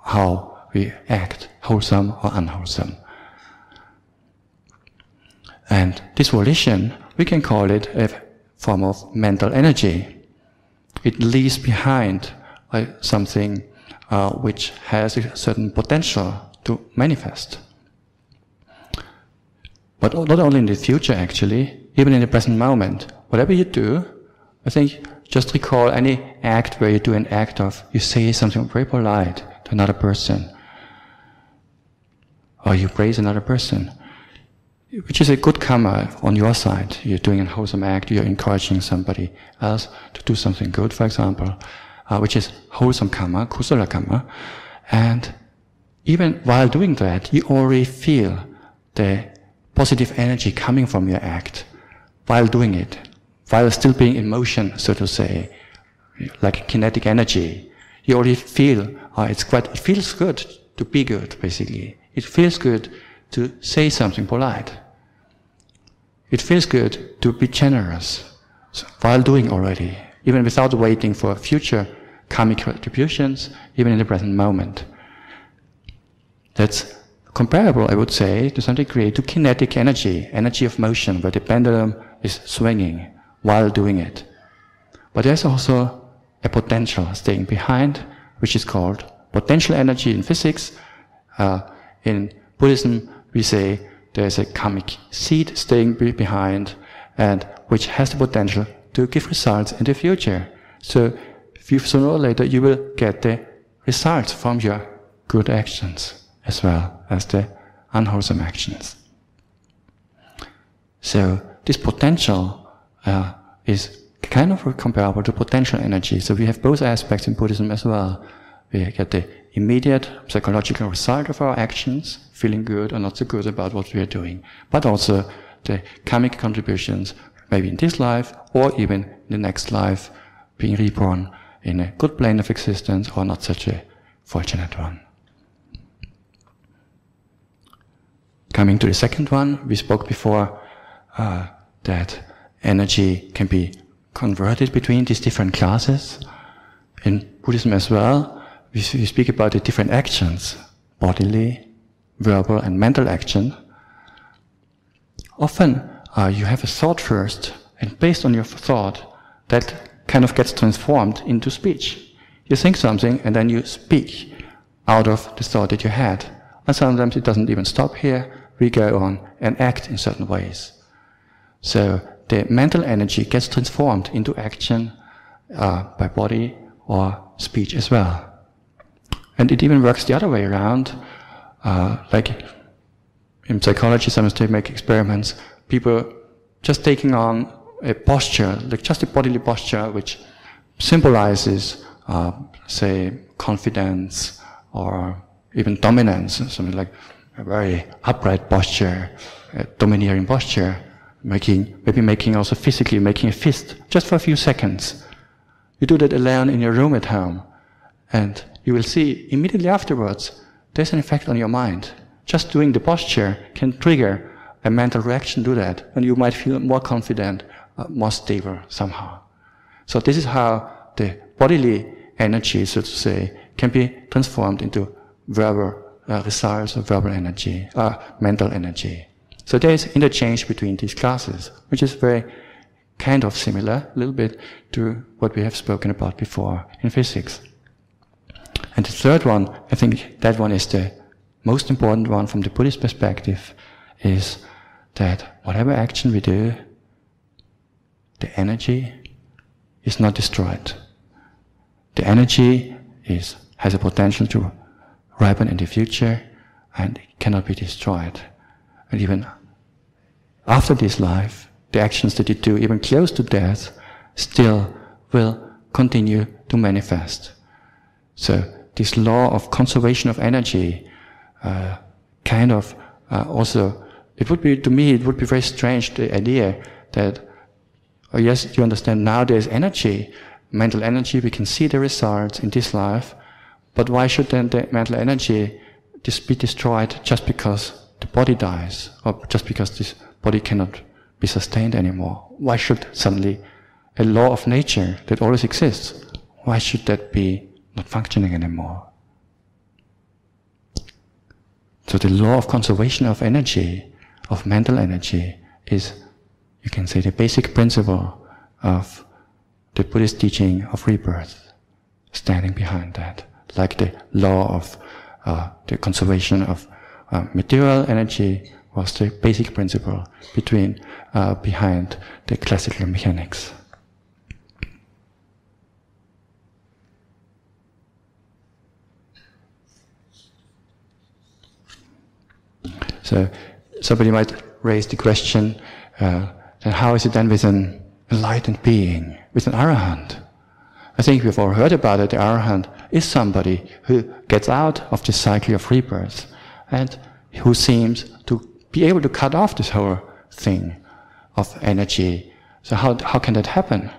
how we act, wholesome or unwholesome. And this volition, we can call it a form of mental energy. It leaves behind something which has a certain potential to manifest. But not only in the future, actually, even in the present moment. Whatever you do, I think, just recall any act where you do an act of, you say something very polite to another person, or you praise another person, which is a good karma on your side. You're doing a wholesome act, you're encouraging somebody else to do something good, for example, which is wholesome karma, kusala karma. And even while doing that, you already feel the positive energy coming from your act while doing it, while still being in motion, so to say, like kinetic energy. You already feel, it feels good to be good, basically. It feels good to say something polite. It feels good to be generous while doing already, even without waiting for future karmic retributions, even in the present moment. That's comparable, I would say, to some degree, to kinetic energy, energy of motion, where the pendulum is swinging while doing it. But there's also a potential staying behind, which is called potential energy in physics. In Buddhism, we say there's a karmic seed staying behind, and which has the potential to give results in the future. So sooner or later you will get the results from your good actions, as well as the unwholesome actions. So this potential is kind of comparable to potential energy. So we have both aspects in Buddhism as well. We get the immediate psychological result of our actions, feeling good or not so good about what we are doing, but also the karmic contributions, maybe in this life or even in the next life, being reborn in a good plane of existence or not such a fortunate one. Coming to the second one, we spoke before that energy can be converted between these different classes. In Buddhism as well, we speak about the different actions, bodily, verbal and mental action. Often you have a thought first, and based on your thought, that kind of gets transformed into speech. You think something and then you speak out of the thought that you had. And sometimes it doesn't even stop here. We go on and act in certain ways. So the mental energy gets transformed into action by body or speech as well. And it even works the other way around. Like in psychology, sometimes they make experiments, people just taking on a posture, like just a bodily posture, which symbolizes, say, confidence or even dominance, something like a very upright posture, a domineering posture, maybe making also physically, making a fist, just for a few seconds. You do that alone in your room at home, and you will see immediately afterwards, there's an effect on your mind. Just doing the posture can trigger a mental reaction to that, and you might feel more confident, more stable somehow. So this is how the bodily energy, so to say, can be transformed into verbal results of verbal energy, mental energy. So there is interchange between these classes, which is very kind of similar, a little bit, to what we have spoken about before in physics. And the third one, I think that one is the most important one from the Buddhist perspective, is that whatever action we do, the energy is not destroyed. The energy has a potential to ripen in the future and it cannot be destroyed. And even after this life, the actions that you do, even close to death, still will continue to manifest. So this law of conservation of energy also, it would be, to me, it would be very strange, the idea that, oh yes, you understand now there's energy, mental energy, we can see the results in this life, but why should then the mental energy be destroyed just because the body dies, or just because this body cannot be sustained anymore? Why should suddenly a law of nature that always exists, why should that be not functioning anymore? So the law of conservation of energy, of mental energy, is, you can say, the basic principle of the Buddhist teaching of rebirth, standing behind that. Like the law of the conservation of material energy was the basic principle behind the classical mechanics. So somebody might raise the question, then how is it then with an enlightened being, with an arahant? I think we've all heard about it. The arahant is somebody who gets out of this cycle of rebirth and who seems to be able to cut off this whole thing of energy. So how can that happen?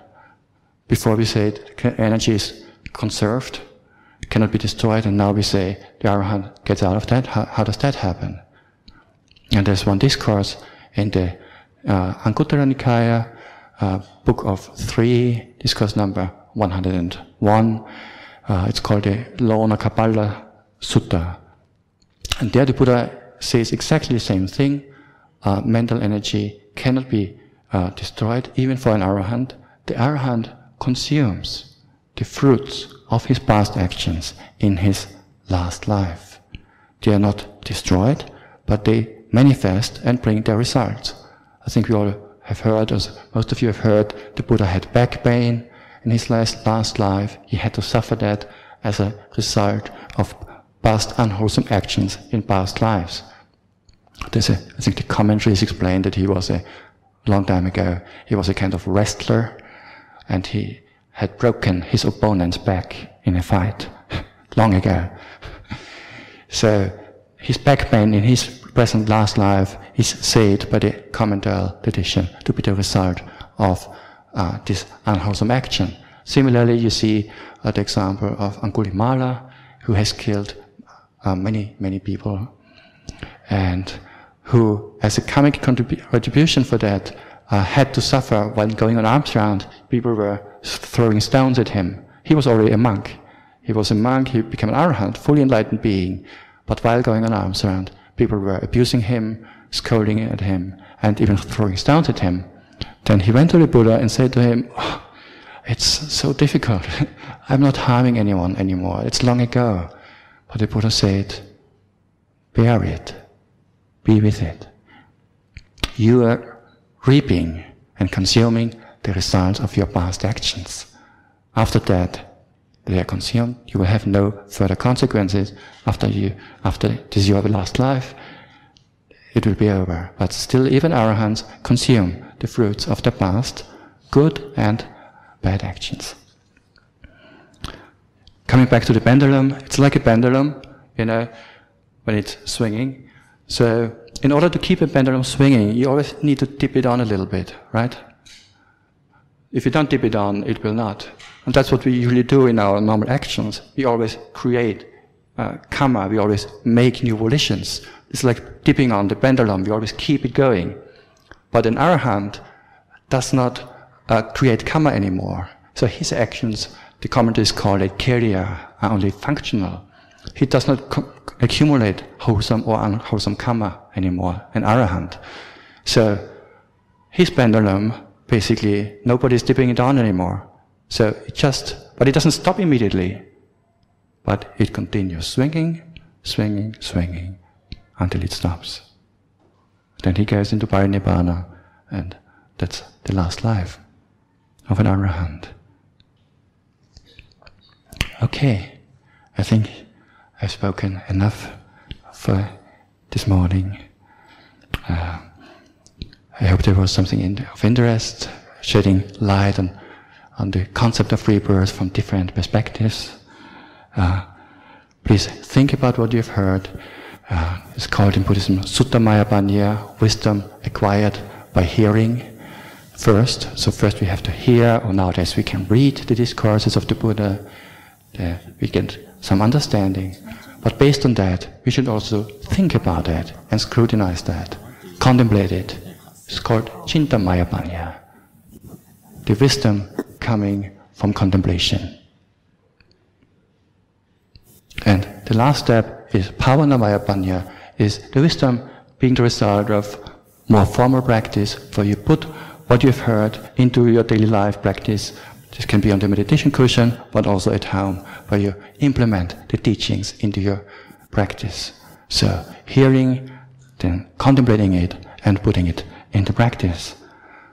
Before we said energy is conserved, cannot be destroyed, and now we say the arahant gets out of that. How does that happen? And there's one discourse in the Anguttara Nikaya, book of 3, discourse number 101. It's called the Lonakkapala Sutta. And there the Buddha says exactly the same thing. Mental energy cannot be destroyed, even for an arahant. The arahant consumes the fruits of his past actions in his last life. They are not destroyed, but they manifest and bring their results. I think we all have heard, as most of you have heard, the Buddha had back pain in his last life. He had to suffer that as a result of past unwholesome actions in past lives. I think the commentaries explain that he was a long time ago, he was a kind of wrestler, and he had broken his opponent's back in a fight long ago. So his back pain in his present last life is said by the commentary tradition to be the result of this unwholesome action. Similarly, you see the example of Angulimala, who has killed many people, and who, as a karmic contribution for that, had to suffer while going on alms round. People were throwing stones at him. He was already a monk. He was a monk, he became an arahant, fully enlightened being. But while going on alms round, people were abusing him, scolding at him, and even throwing stones at him. Then he went to the Buddha and said to him, "Oh, it's so difficult. I'm not harming anyone anymore. It's long ago." But the Buddha said, "Bear it. Be with it. You are reaping and consuming the results of your past actions. After that, they are consumed. You will have no further consequences. After this is your last life, it will be over. But still, even arahants consume the fruits of the past, good and bad actions." Coming back to the pendulum, it's like a pendulum, when it's swinging. So, in order to keep a pendulum swinging, you always need to tip it on a little bit, right? If you don't tip it on, it will not. And that's what we usually do in our normal actions. We always create karma, we always make new volitions. It's like tipping on the pendulum, we always keep it going. But an arahant does not create karma anymore. So his actions, the commentators call it keriya, are only functional. He does not accumulate wholesome or unwholesome karma anymore, an arahant. So his pendulum, basically, nobody's tipping it on anymore. So but it doesn't stop immediately. But it continues swinging, swinging, swinging, until it stops. Then he goes into Parinibbana, and that's the last life of an arahant. Okay, I think I've spoken enough for this morning. I hope there was something of interest, shedding light on the concept of rebirth from different perspectives. Please think about what you've heard. It's called in Buddhism Sutta Maya Panya, wisdom acquired by hearing first. So first we have to hear, or nowadays we can read the discourses of the Buddha. We get some understanding. But based on that, we should also think about that and scrutinize that, contemplate it. It's called Cinta Maya Panya, the wisdom coming from contemplation. And the last step is Bhavana Maya Panya, is the wisdom being the result of more formal practice, for you put what you've heard into your daily life practice. This can be on the meditation cushion, but also at home, where you implement the teachings into your practice. So, hearing, then contemplating it, and putting it into practice.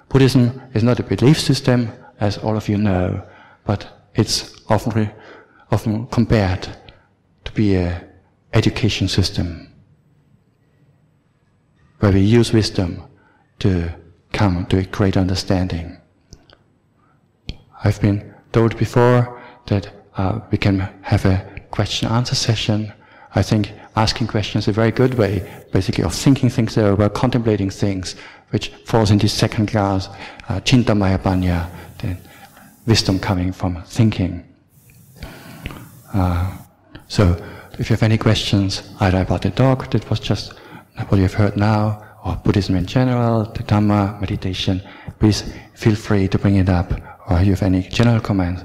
Buddhism is not a belief system, as all of you know, but it's often compared to be an education system, where we use wisdom to come to a great understanding. I've been told before that we can have a question-answer session. I think asking questions is a very good way, basically, of thinking things over, contemplating things, which falls into second class, Cinta Maya Panya, the wisdom coming from thinking. So, if you have any questions, either about the talk that was just what you've heard now, or Buddhism in general, the Dhamma, meditation, please feel free to bring it up. Or if you have any general comments,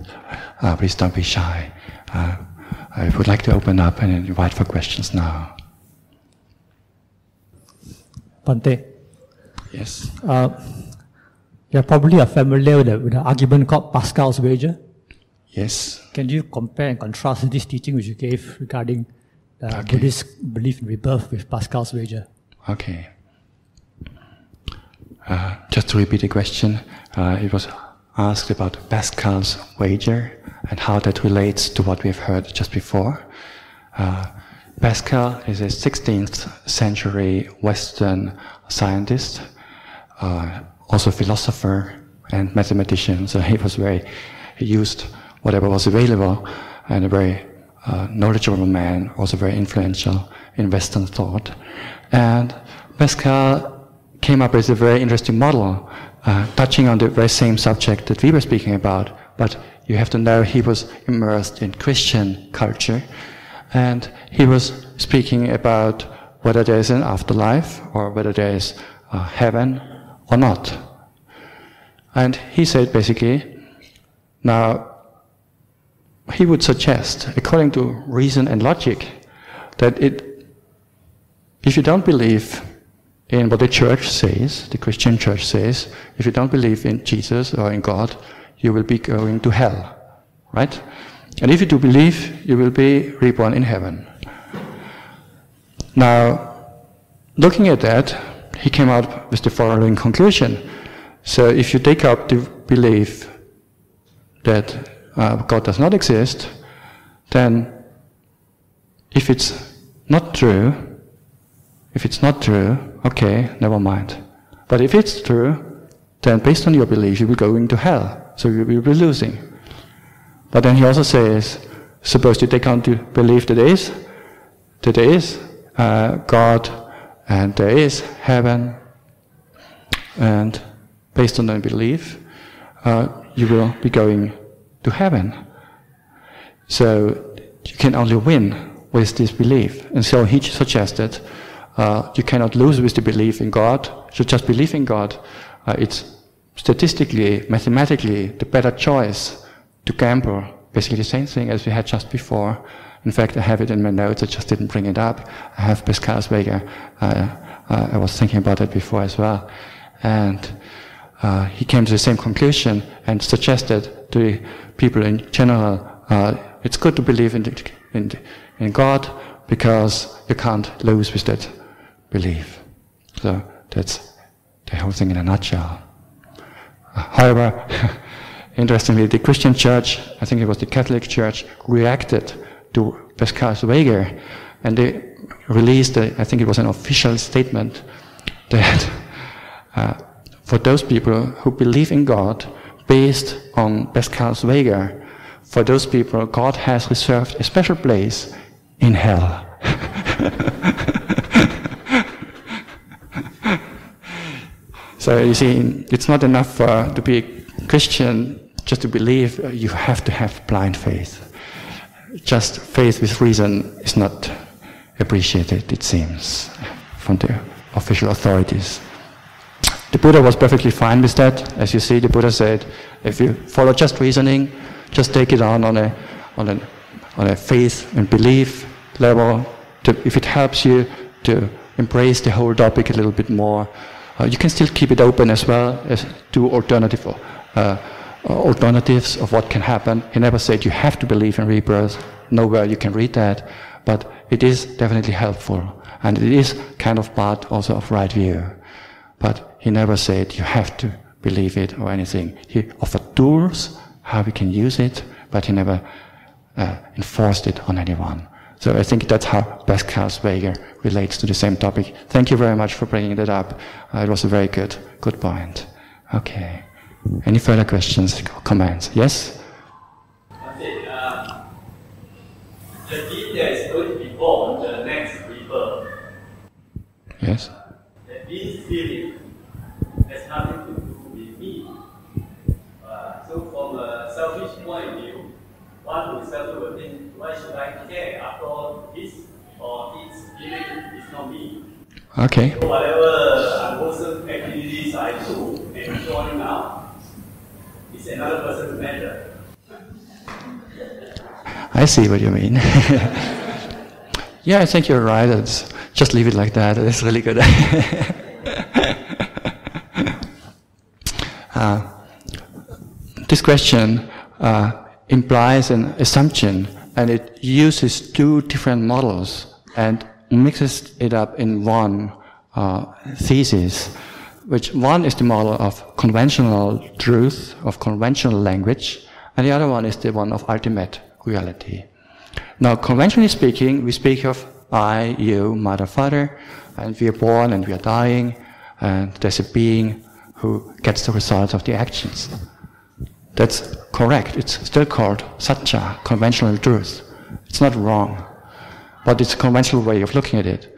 please don't be shy. I would like to open up and invite for questions now. Bhante. Yes. You probably are familiar with the argument called Pascal's wager. Yes. Can you compare and contrast this teaching which you gave regarding the Buddhist belief in rebirth with Pascal's wager? Okay. Just to repeat the question, it was asked about Pascal's wager and how that relates to what we've heard just before. Pascal is a 16th century Western scientist, also philosopher and mathematician. So he used whatever was available, and a very knowledgeable man, also very influential in Western thought. And Pascal came up with a very interesting model, touching on the very same subject that we were speaking about, but you have to know he was immersed in Christian culture, and he was speaking about whether there is an afterlife or whether there is heaven or not. And he said basically, now he would suggest, according to reason and logic, that if you don't believe in what the church says, the Christian church says, if you don't believe in Jesus or in God, you will be going to hell, right? And if you do believe, you will be reborn in heaven. Now, looking at that, he came out with the following conclusion. So if you take up the belief that God does not exist, then if it's not true, okay, never mind. But if it's true, then based on your belief, you will go into hell. So you will be losing. But then he also says, suppose you take on the belief that there is God and there is heaven, and based on that belief, you will be going to heaven. So you can only win with this belief. And so he suggested you cannot lose with the belief in God. You just believe in God. It's statistically, mathematically, the better choice to gamble. Basically the same thing as we had just before. In fact, I have it in my notes, I just didn't bring it up. I have Pascal's Vega. I was thinking about it before as well. And he came to the same conclusion and suggested to the people in general, it's good to believe in God because you can't lose with that belief. So that's the whole thing in a nutshell. However, interestingly, the Christian church, I think it was the Catholic Church, reacted to Pascal's Vega, and they released, I think it was an official statement, that for those people who believe in God based on Pascal's Vega, for those people, God has reserved a special place in hell. So you see, it's not enough to be a Christian just to believe. You have to have blind faith. Just faith with reason is not appreciated, it seems, from the official authorities. The Buddha was perfectly fine with that. As you see, the Buddha said, if you follow just reasoning, just take it on a faith and belief level. If it helps you to embrace the whole topic a little bit more, you can still keep it open as well as to alternatives of what can happen. He never said you have to believe in rebirth. Nowhere you can read that, but it is definitely helpful, and it is kind of part also of right view. But he never said you have to believe it or anything. He offered tools how we can use it, but he never enforced it on anyone. So I think that's how Pascal's Vega relates to the same topic. Thank you very much for bringing that up. It was a very good point. Okay. Any further questions or comments? Yes? The Buddha is going to be born the next rebirth. Yes. This feeling has nothing to do with me. So from a selfish point of view, one who is selfish will think, why should I care? After all, his or its feeling is not me. Okay. So whatever unwholesome activities I do and enjoy now, it's another person's matter. I see what you mean. Yeah, I think you're right. Just leave it like that. It's really good. This question implies an assumption, and it uses two different models and mixes it up in one thesis, which one is the model of conventional truth, of conventional language, and the other one is the one of ultimate reality. Now, conventionally speaking, we speak of I, you, mother, father, and we are born and we are dying, and there's a being who gets the results of the actions. That's correct. It's still called satya, conventional truth. It's not wrong, but it's a conventional way of looking at it.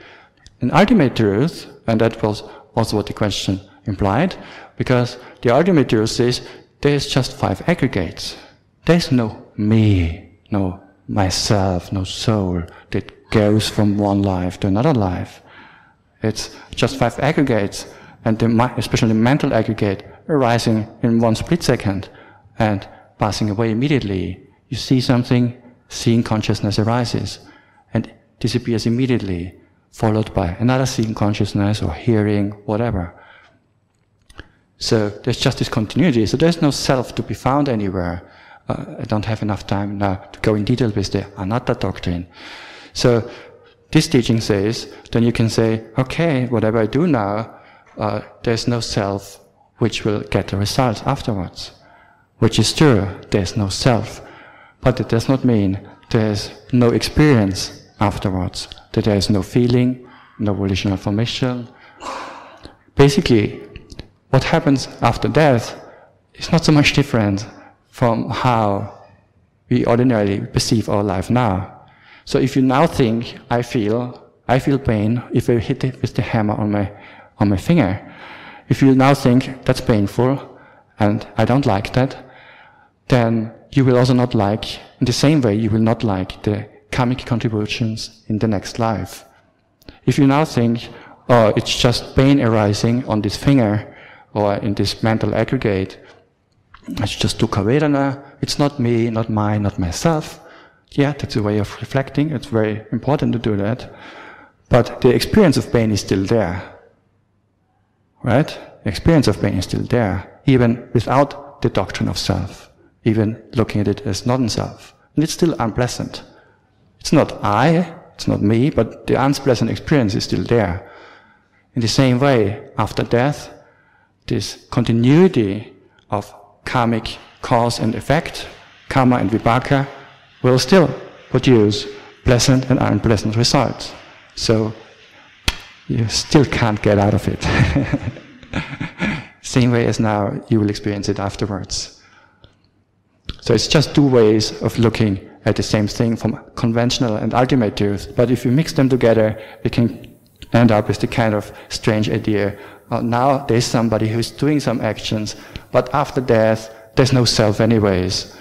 In ultimate truth, and that was also what the question implied, because the ultimate truth says there's just 5 aggregates. There's no me, no myself, no soul that goes from one life to another life. It's just 5 aggregates, and especially the mental aggregate, arising in one split second and passing away immediately. You see something, seeing consciousness arises and disappears immediately, followed by another seeing consciousness or hearing, whatever. So there's just this continuity. So there's no self to be found anywhere. I don't have enough time now to go in detail with the anatta doctrine. So this teaching says, then you can say, okay, whatever I do now, there's no self which will get the results afterwards. Which is true, there's no self. But it does not mean there's no experience afterwards, that there is no feeling, no volitional formation. Basically, what happens after death is not so much different from how we ordinarily perceive our life now. So if you now think, I feel pain if I hit it with the hammer on my finger. If you now think that's painful and I don't like that, then you will also not like, in the same way, you will not like the karmic contributions in the next life. If you now think, oh, it's just pain arising on this finger or in this mental aggregate, it's just dukkha vedana, it's not me, not mine, not myself. Yeah, that's a way of reflecting, it's very important to do that. But the experience of pain is still there. Right? The experience of pain is still there, even without the doctrine of self. Even looking at it as non-self. And it's still unpleasant. It's not I, it's not me, but the unpleasant experience is still there. In the same way, after death, this continuity of karmic cause and effect, karma and vipaka, will still produce pleasant and unpleasant results. So, you still can't get out of it. Same way as now, you will experience it afterwards. So it's just 2 ways of looking at the same thing from conventional and ultimate truth. But if you mix them together, you can end up with the kind of strange idea. Now there's somebody who's doing some actions, but after death, there's no self anyways.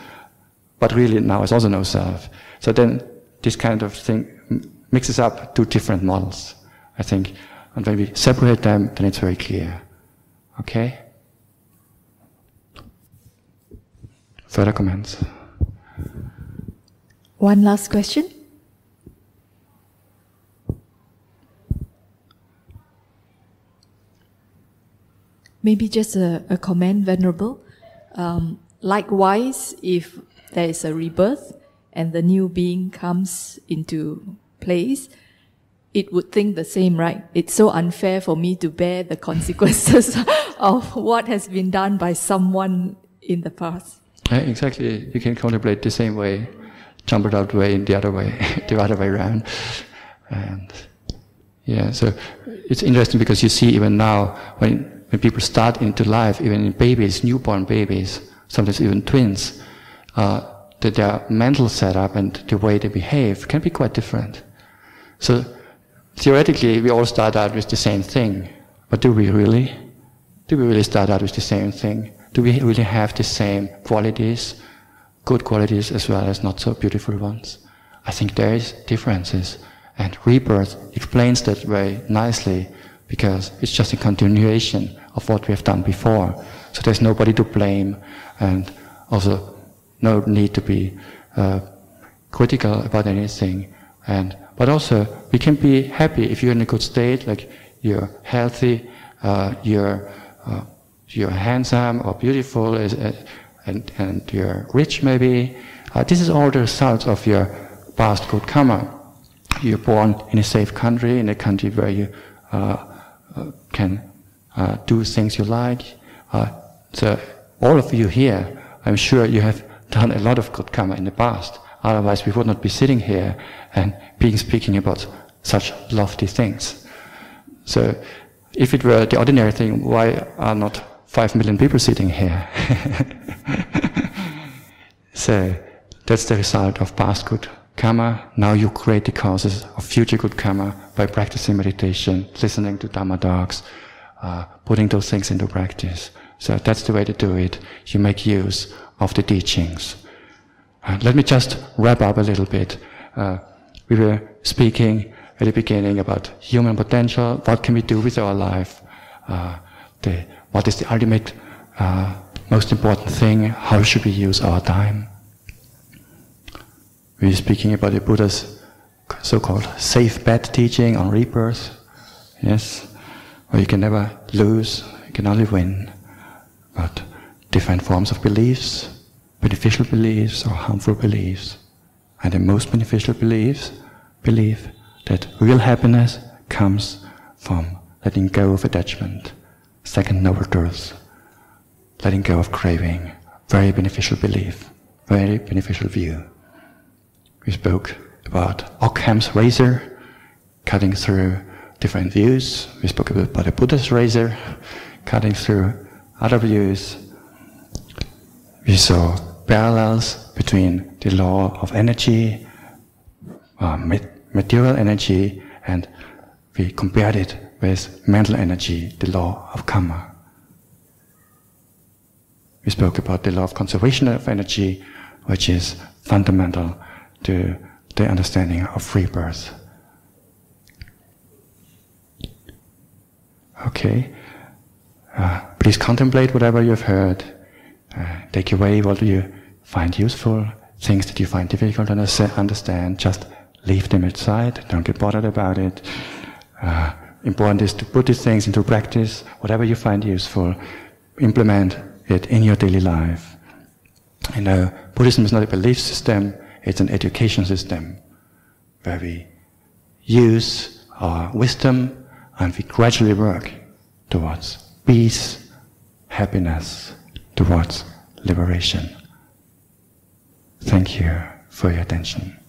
But really now it's also no self. So then this kind of thing mixes up 2 different models, I think. And when we separate them, then it's very clear. Okay? Further comments? One last question. Maybe just a comment, Venerable. Likewise, if there is a rebirth and the new being comes into place, it would think the same, right? It's so unfair for me to bear the consequences of what has been done by someone in the past. Exactly. You can contemplate the same way, jump it out way in the other way, the other way around. And yeah, so it's interesting because you see even now when people start into life, even in babies, newborn babies, sometimes even twins, that their mental setup and the way they behave can be quite different. So theoretically, we all start out with the same thing, but do we really? Do we really start out with the same thing? Do we really have the same qualities, good qualities as well as not so beautiful ones? I think there is differences, and rebirth explains that very nicely because it's just a continuation of what we have done before. So there's nobody to blame, and also no need to be critical about anything. But also we can be happy if you're in a good state, like you're healthy, you're handsome or beautiful, and you're rich maybe. This is all the results of your past good karma. You're born in a safe country, in a country where you can do things you like. So all of you here, I'm sure you have done a lot of good karma in the past. Otherwise we would not be sitting here and speaking about such lofty things. So if it were the ordinary thing, why are not 5 million people sitting here? So that's the result of past good karma. Now you create the causes of future good karma by practicing meditation, listening to Dhamma talks, putting those things into practice. So that's the way to do it. You make use of the teachings. Let me just wrap up a little bit. We were speaking at the beginning about human potential. What can we do with our life? What is the ultimate, most important thing? How should we use our time? We're speaking about the Buddha's so-called safe bet teaching on rebirth. Yes, where you can never lose, you can only win. But different forms of beliefs, beneficial beliefs or harmful beliefs. And the most beneficial belief that real happiness comes from letting go of attachment. Second noble truth, letting go of craving. Very beneficial belief, very beneficial view. We spoke about Occam's razor, cutting through different views. We spoke about the Buddha's razor, cutting through other views. We saw parallels between the law of energy, material energy, and we compared it with mental energy, the law of karma. We spoke about the law of conservation of energy, which is fundamental to the understanding of rebirth. Okay, please contemplate whatever you've heard. Take away what you find useful, things that you find difficult to understand, just leave them aside, don't get bothered about it. Important is to put these things into practice, whatever you find useful, implement it in your daily life. You know, Buddhism is not a belief system, it's an education system, where we use our wisdom and we gradually work towards peace, happiness, towards liberation. Thank you for your attention.